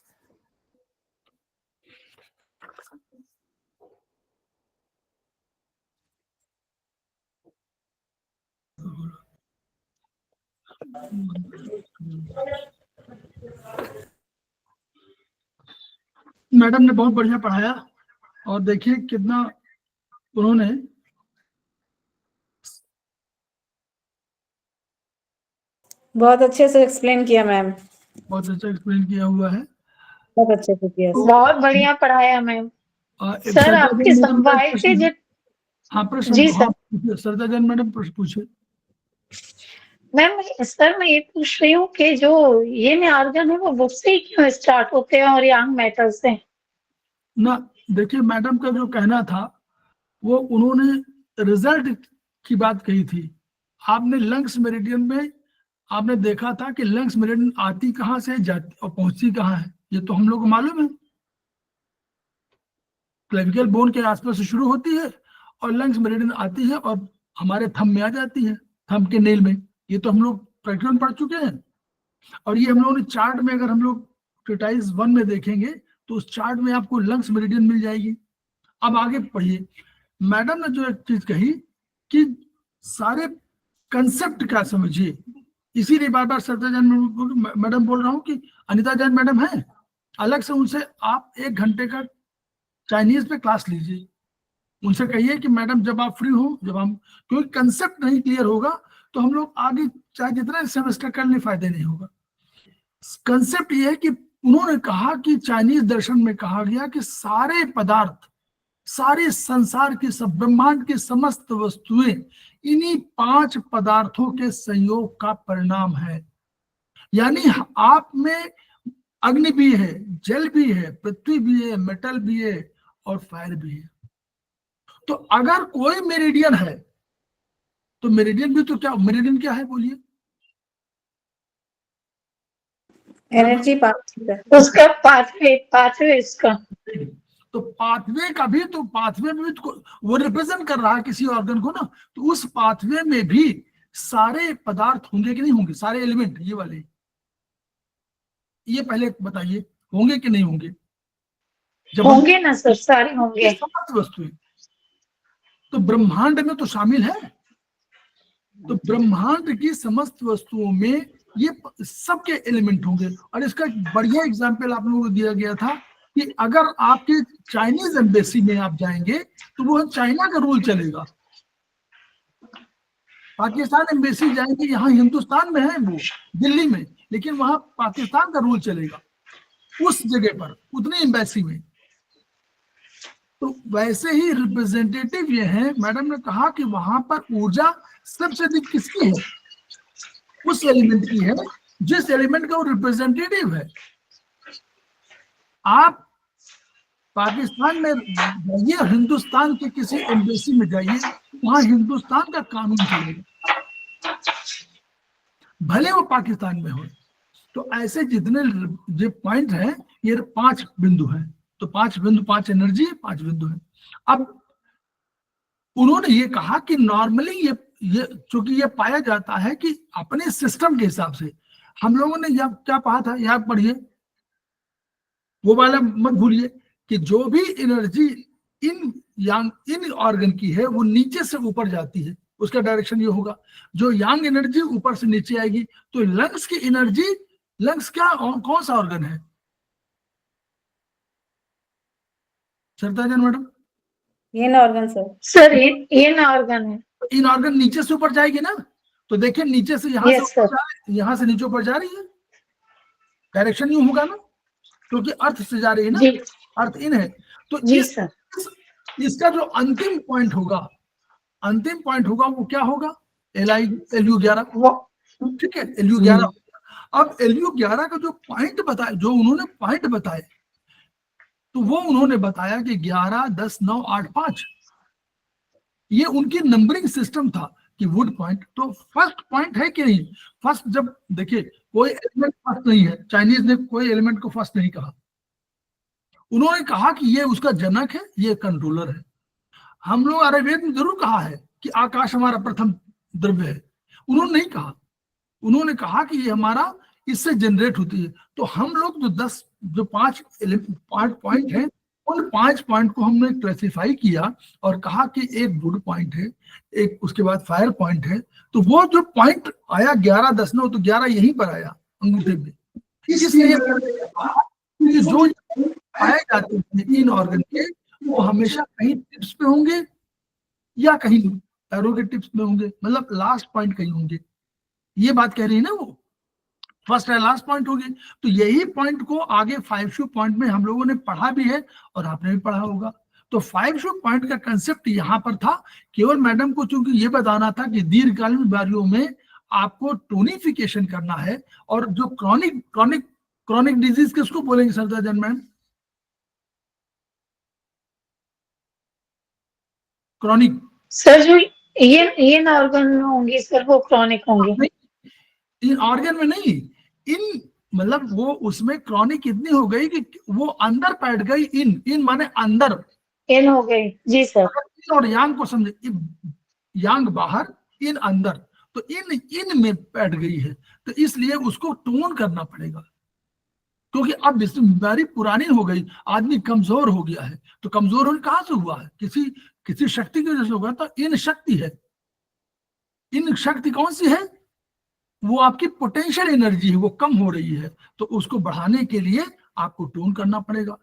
मैडम ने बहुत बढ़िया पढ़ाया और देखिए कितना उन्होंने बहुत अच्छे से एक्सप्लेन किया मैम, बहुत अच्छा एक्सप्लेन किया हुआ है। बहुत अच्छे से किया सर। बहुत बढ़िया पढ़ाया मैम। सर सर आपके संवाद से जो हाँ प्रश्न जी हाँ, सरिता जैन मैडम प्रश्न पूछे। मैम सर मैं ये पूछ रही हूँ कि जो ये ऑर्गन है वो बुक से ही क्यों स्टार्ट होते हैं और यांग मेटल से? ना देखिए मैडम का जो कहना था वो उन्होंने रिजल्ट की बात कही थी। आपने लंग्स मेरिडियन में आपने देखा था कि लंग्स मेरिडियन आती कहाँ से जाती और पहुंचती कहाँ है, ये तो हम लोग को मालूम है। क्लेविकल बोन के आसपास से शुरू होती है और लंग्स मेरिडियन आती है और हमारे थंब में आ जाती है, थंब के नेल में। ये तो हम लोग प्रैक्टिकल पढ़ चुके हैं। और ये हम लोगों ने चार्ट में, अगर हम लोग ट्रीटाइज 1 में देखेंगे तो उस चार्ट में आपको लंग्स मेरिडियन मिल जाएगी। अब आगे पढ़िए, मैडम ने जो एक चीज कही कि सारे कंसेप्ट क्या समझिए, इसीलिए बार बार सरिता जैन मैडम बोल रहा हूँ कि अनिता जैन मैडम है, अलग से उनसे आप 1 घंटे का चाइनीज पे क्लास लीजिए। उनसे कहिए कि मैडम जब आप फ्री हो, जब हम, क्योंकि कंसेप्ट नहीं क्लियर होगा तो हम लोग आगे चाहे जितना सेमेस्टर कर ले फायदे नहीं होगा। कंसेप्ट ये है कि उन्होंने कहा कि चाइनीज दर्शन में कहा गया कि सारे पदार्थ, सारे संसार की, सब ब्रह्मांड की समस्त वस्तुएं इन्हीं 5 पदार्थों के संयोग का परिणाम है। यानी आप में अग्नि भी है, जल भी है, पृथ्वी भी है, मेटल भी है और फायर भी है। तो अगर कोई मेरिडियन है तो मेरिडियन भी तो क्या, मेरिडियन क्या है बोलिए? एनर्जी पाथवे, उसका पाथवे इसका तो पाथवे का भी, तो पाथवे में भी तो वो रिप्रेजेंट कर रहा है किसी ऑर्गन को ना, तो उस पाथवे में भी सारे पदार्थ होंगे कि नहीं होंगे, सारे एलिमेंट ये वाले, ये पहले बताइए होंगे कि नहीं होंगे? जब होंगे ना सर, सारे होंगे। समस्त वस्तुएं तो ब्रह्मांड में तो शामिल है। तो ब्रह्मांड की समस्त वस्तुओं में ये सबके एलिमेंट होंगे। और इसका एक बढ़िया एग्जाम्पल आप लोगों को दिया गया था कि अगर आपके चाइनीज एम्बेसी में आप जाएंगे तो वो चाइना का रूल चलेगा। पाकिस्तान एम्बेसी जाएंगे, यहाँ हिंदुस्तान में है वो दिल्ली में, लेकिन वहां पाकिस्तान का रूल चलेगा उस जगह पर, उतनी एम्बेसी में। तो वैसे ही रिप्रेजेंटेटिव ये है, मैडम ने कहा कि वहां पर ऊर्जा सबसे अधिक किसकी है? उस एलिमेंट की है जिस एलिमेंट का वो रिप्रेजेंटेटिव है। आप पाकिस्तान में जाइए, हिंदुस्तान के किसी एम्बेसी में जाइए, वहां हिंदुस्तान का कानून चलेगा, भले वो पाकिस्तान में हो। तो ऐसे जितने जो पॉइंट हैं, ये 5 बिंदु हैं। तो 5 बिंदु, 5 एनर्जी, 5 बिंदु है। अब उन्होंने ये कहा कि नॉर्मली ये चूंकि ये पाया जाता है कि अपने सिस्टम के हिसाब से, हम लोगों ने क्या पढ़ा था, याद पढ़िए, वो वाला मत भूलिए कि जो भी एनर्जी इन ऑर्गन की है वो नीचे से ऊपर जाती है, उसका डायरेक्शन ये होगा। जो यांग एनर्जी ऊपर से नीचे आएगी। तो लंग्स की एनर्जी, लंग्स क्या कौन सा ऑर्गन है सरिता जैन मैडम? इन ऑर्गन सर इन ऑर्गन है। इन ऑर्गन नीचे से ऊपर जाएगी ना, तो देखिए नीचे से यहाँ से यहाँ से नीचे ऊपर जा रही है, डायरेक्शन यूं होगा ना, क्योंकि अर्थ से जा रही है ना, अर्थ इन है। तो इसका जो अंतिम पॉइंट होगा, वो क्या होगा? LU11, ठीक है, LU11। अब LU11 का जो पॉइंट बताया, जो उन्होंने पॉइंट बताए, तो वो उन्होंने बताया कि 11, 10, 9, 8, 5 ये उनकी नंबरिंग सिस्टम था कि वुड पॉइंट। तो फर्स्ट पॉइंट है कि नहीं? फर्स्ट, जब देखिए कोई एलिमेंट फर्स्ट नहीं है, चाइनीज ने कोई एलिमेंट को फर्स्ट नहीं कहा। उन्होंने कहा कि ये उसका जनक है, ये कंट्रोलर है। हम लोग आयुर्वेद में जरूर कहा है कि आकाश हमारा प्रथम द्रव्य है, उन्होंने नहीं कहा। उन्होंने कहा कि ये हमारा इससे जनरेट होती है। तो हम लोग जो पांच पॉइंट है, उन 5 पॉइंट को हमने क्लासिफाई किया और कहा कि एक गुड पॉइंट है, एक उसके बाद फायर पॉइंट है। तो वो जो पॉइंट आया 11, 10, 9, तो 11 यहीं पर आया अंगूठे में। इसलिए कि जो पाए जाते हैं इन ऑर्गन के, वो हमेशा कहीं टिप्स पे होंगे या कहीं पैरों के टिप्स में होंगे, मतलब लास्ट पॉइंट कहीं होंगे। ये बात कह रही है ना वो, फर्स्ट है लास्ट पॉइंट होगी। तो यही पॉइंट को आगे 5 शू पॉइंट में हम लोगों ने पढ़ा भी है और आपने भी पढ़ा होगा। तो 5 शू पॉइंट का कंसेप्ट यहाँ पर था, केवल मैडम को चूंकि ये बताना था कि दीर्घकालीन बीमारियों में आपको टोनिफिकेशन करना है। और जो क्रॉनिक डिजीज किसको बोलेंगे सरदा जन मैम? क्रॉनिक सर जो ये ऑर्गन में होंगी सर, वो क्रॉनिक होंगी? इन ऑर्गन में नहीं, इन मतलब वो उसमें क्रॉनिक इतनी हो गई कि वो अंदर बैठ गई। इन माने अंदर, इन हो गई जी सर। इन और यांग को समझे, यांग बाहर, इन अंदर, तो इन में बैठ गई है। तो इसलिए उसको टोन करना पड़ेगा, क्योंकि अब इसमें बीमारी पुरानी हो गई, आदमी कमजोर हो गया है। तो कमजोर होने कहां से हुआ है? किसी शक्ति की वजह से होगा। तो इन शक्ति है। इन शक्ति कौन सी है? वो आपकी पोटेंशियल एनर्जी है, वो कम हो रही है। तो उसको बढ़ाने के लिए आपको टोन करना पड़ेगा।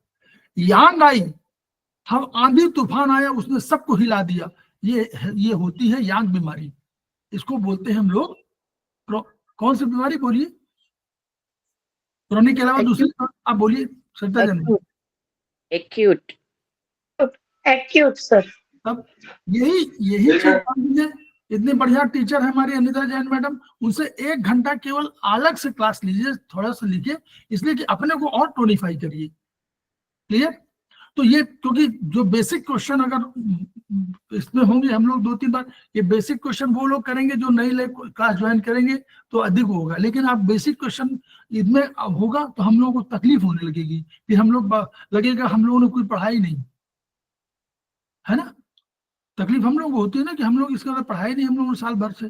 यांग आई, हम आंधी तूफान आया, उसने सबको हिला दिया, ये होती है यांग बीमारी। इसको बोलते हैं हम लोग कौन सी बीमारी बोलिए? क्रॉनिक के अलावा दूसरी आप बोलिए सरिता जन। Acute acute sir. तब यही चीज है। इतने बढ़िया टीचर है हमारी अनिता जैन मैडम, उनसे 1 घंटा केवल अलग से क्लास लीजिए, थोड़ा सा लिखिए, इसलिए कि अपने को और टोनिफाई करिए। क्लियर? तो ये क्योंकि जो बेसिक क्वेश्चन अगर इसमें होंगे हम लोग 2-3 बार, ये बेसिक क्वेश्चन वो लोग करेंगे जो नई क्लास ज्वाइन करेंगे तो अधिक होगा। लेकिन आप बेसिक क्वेश्चन इसमें होगा तो हम लोगों को तकलीफ होने लगेगी, फिर हम लोग लगेगा हम लोगों ने कोई पढ़ाई नहीं, है ना? तकलीफ हम लोग को होती है ना कि हम लोग इसके अंदर पढ़ाई नहीं हम लोगों ने साल भर से।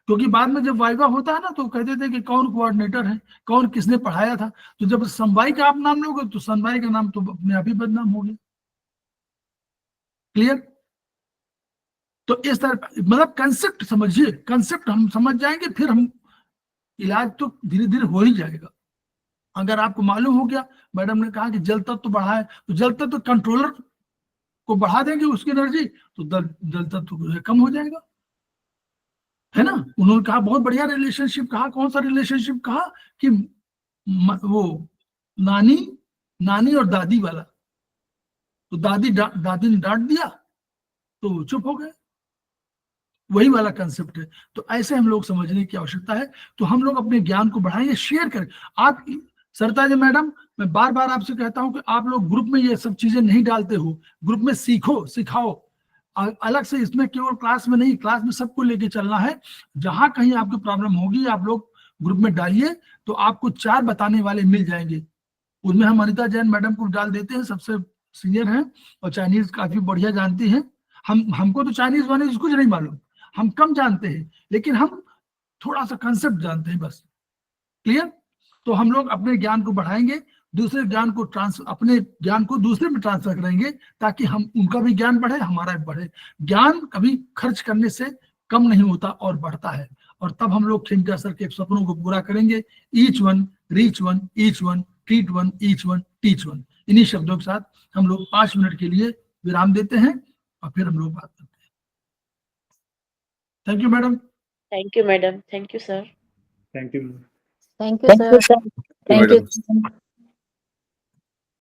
क्योंकि बाद में जब वाइवा होता है ना तो कहते थे कि कौन कोऑर्डिनेटर है, कौन किसने पढ़ाया था। तो जब समवाई का आप नाम लोगे तो समवाई का नाम तो अपने आप ही बदनाम हो गया। क्लियर? तो इस तरह मतलब कंसेप्ट समझिए, कंसेप्ट हम समझ जाएंगे, फिर हम इलाज तो धीरे धीरे हो ही जाएगा। अगर आपको मालूम हो गया, मैडम ने कहा कि जल तत्व तो बढ़ा है, तो जल तत्व तो कंट्रोलर को बढ़ा देंगे उसकी एनर्जी, तो जल तत्व कम हो जाएगा, है ना? उन्होंने कहा बहुत बढ़िया रिलेशनशिप कहा। कौन सा रिलेशनशिप कहा? कि वो नानी और दादी वाला। तो दादी ने डांट दिया तो चुप हो गए, वही वाला कंसेप्ट है। तो ऐसे हम लोग समझने की आवश्यकता है। तो हम लोग अपने ज्ञान को बढ़ाएंगे, शेयर करें। आप सरिता जी मैडम, मैं बार बार आपसे कहता हूं कि आप लोग ग्रुप में ये सब चीजें नहीं डालते हो, ग्रुप में सीखो, सिखाओ अलग से। इसमें केवल क्लास में नहीं, क्लास में सबको लेके चलना है। जहां कहीं आपको प्रॉब्लम होगी आप लोग ग्रुप में डालिए, तो आपको 4 बताने वाले मिल जाएंगे। उनमें हम अनिता जैन मैडम को डाल देते हैं, सबसे सीनियर हैं और चाइनीज काफी बढ़िया जानती हैं। हमको तो चाइनीज वाइनीज कुछ नहीं मालूम, हम कम जानते हैं, लेकिन हम थोड़ा सा कंसेप्ट जानते हैं बस। क्लियर? तो हम लोग अपने ज्ञान को बढ़ाएंगे, दूसरे ज्ञान को अपने ज्ञान को दूसरे में ट्रांसफर करेंगे, ताकि हम उनका भी ज्ञान बढ़े, हमारा भी बढ़े। ज्ञान कभी खर्च करने से कम नहीं होता और बढ़ता है। और तब हम लोग खेमका सर के सपनों को पूरा करेंगे। Each one, reach one, each one, treat one, each one, teach one. इन्हीं शब्दों के साथ हम लोग 5 मिनट के लिए विराम देते हैं और फिर हम लोग बात करते हैं। Thank you madam. Thank you madam, thank you sir. Thank you sir. Thank you.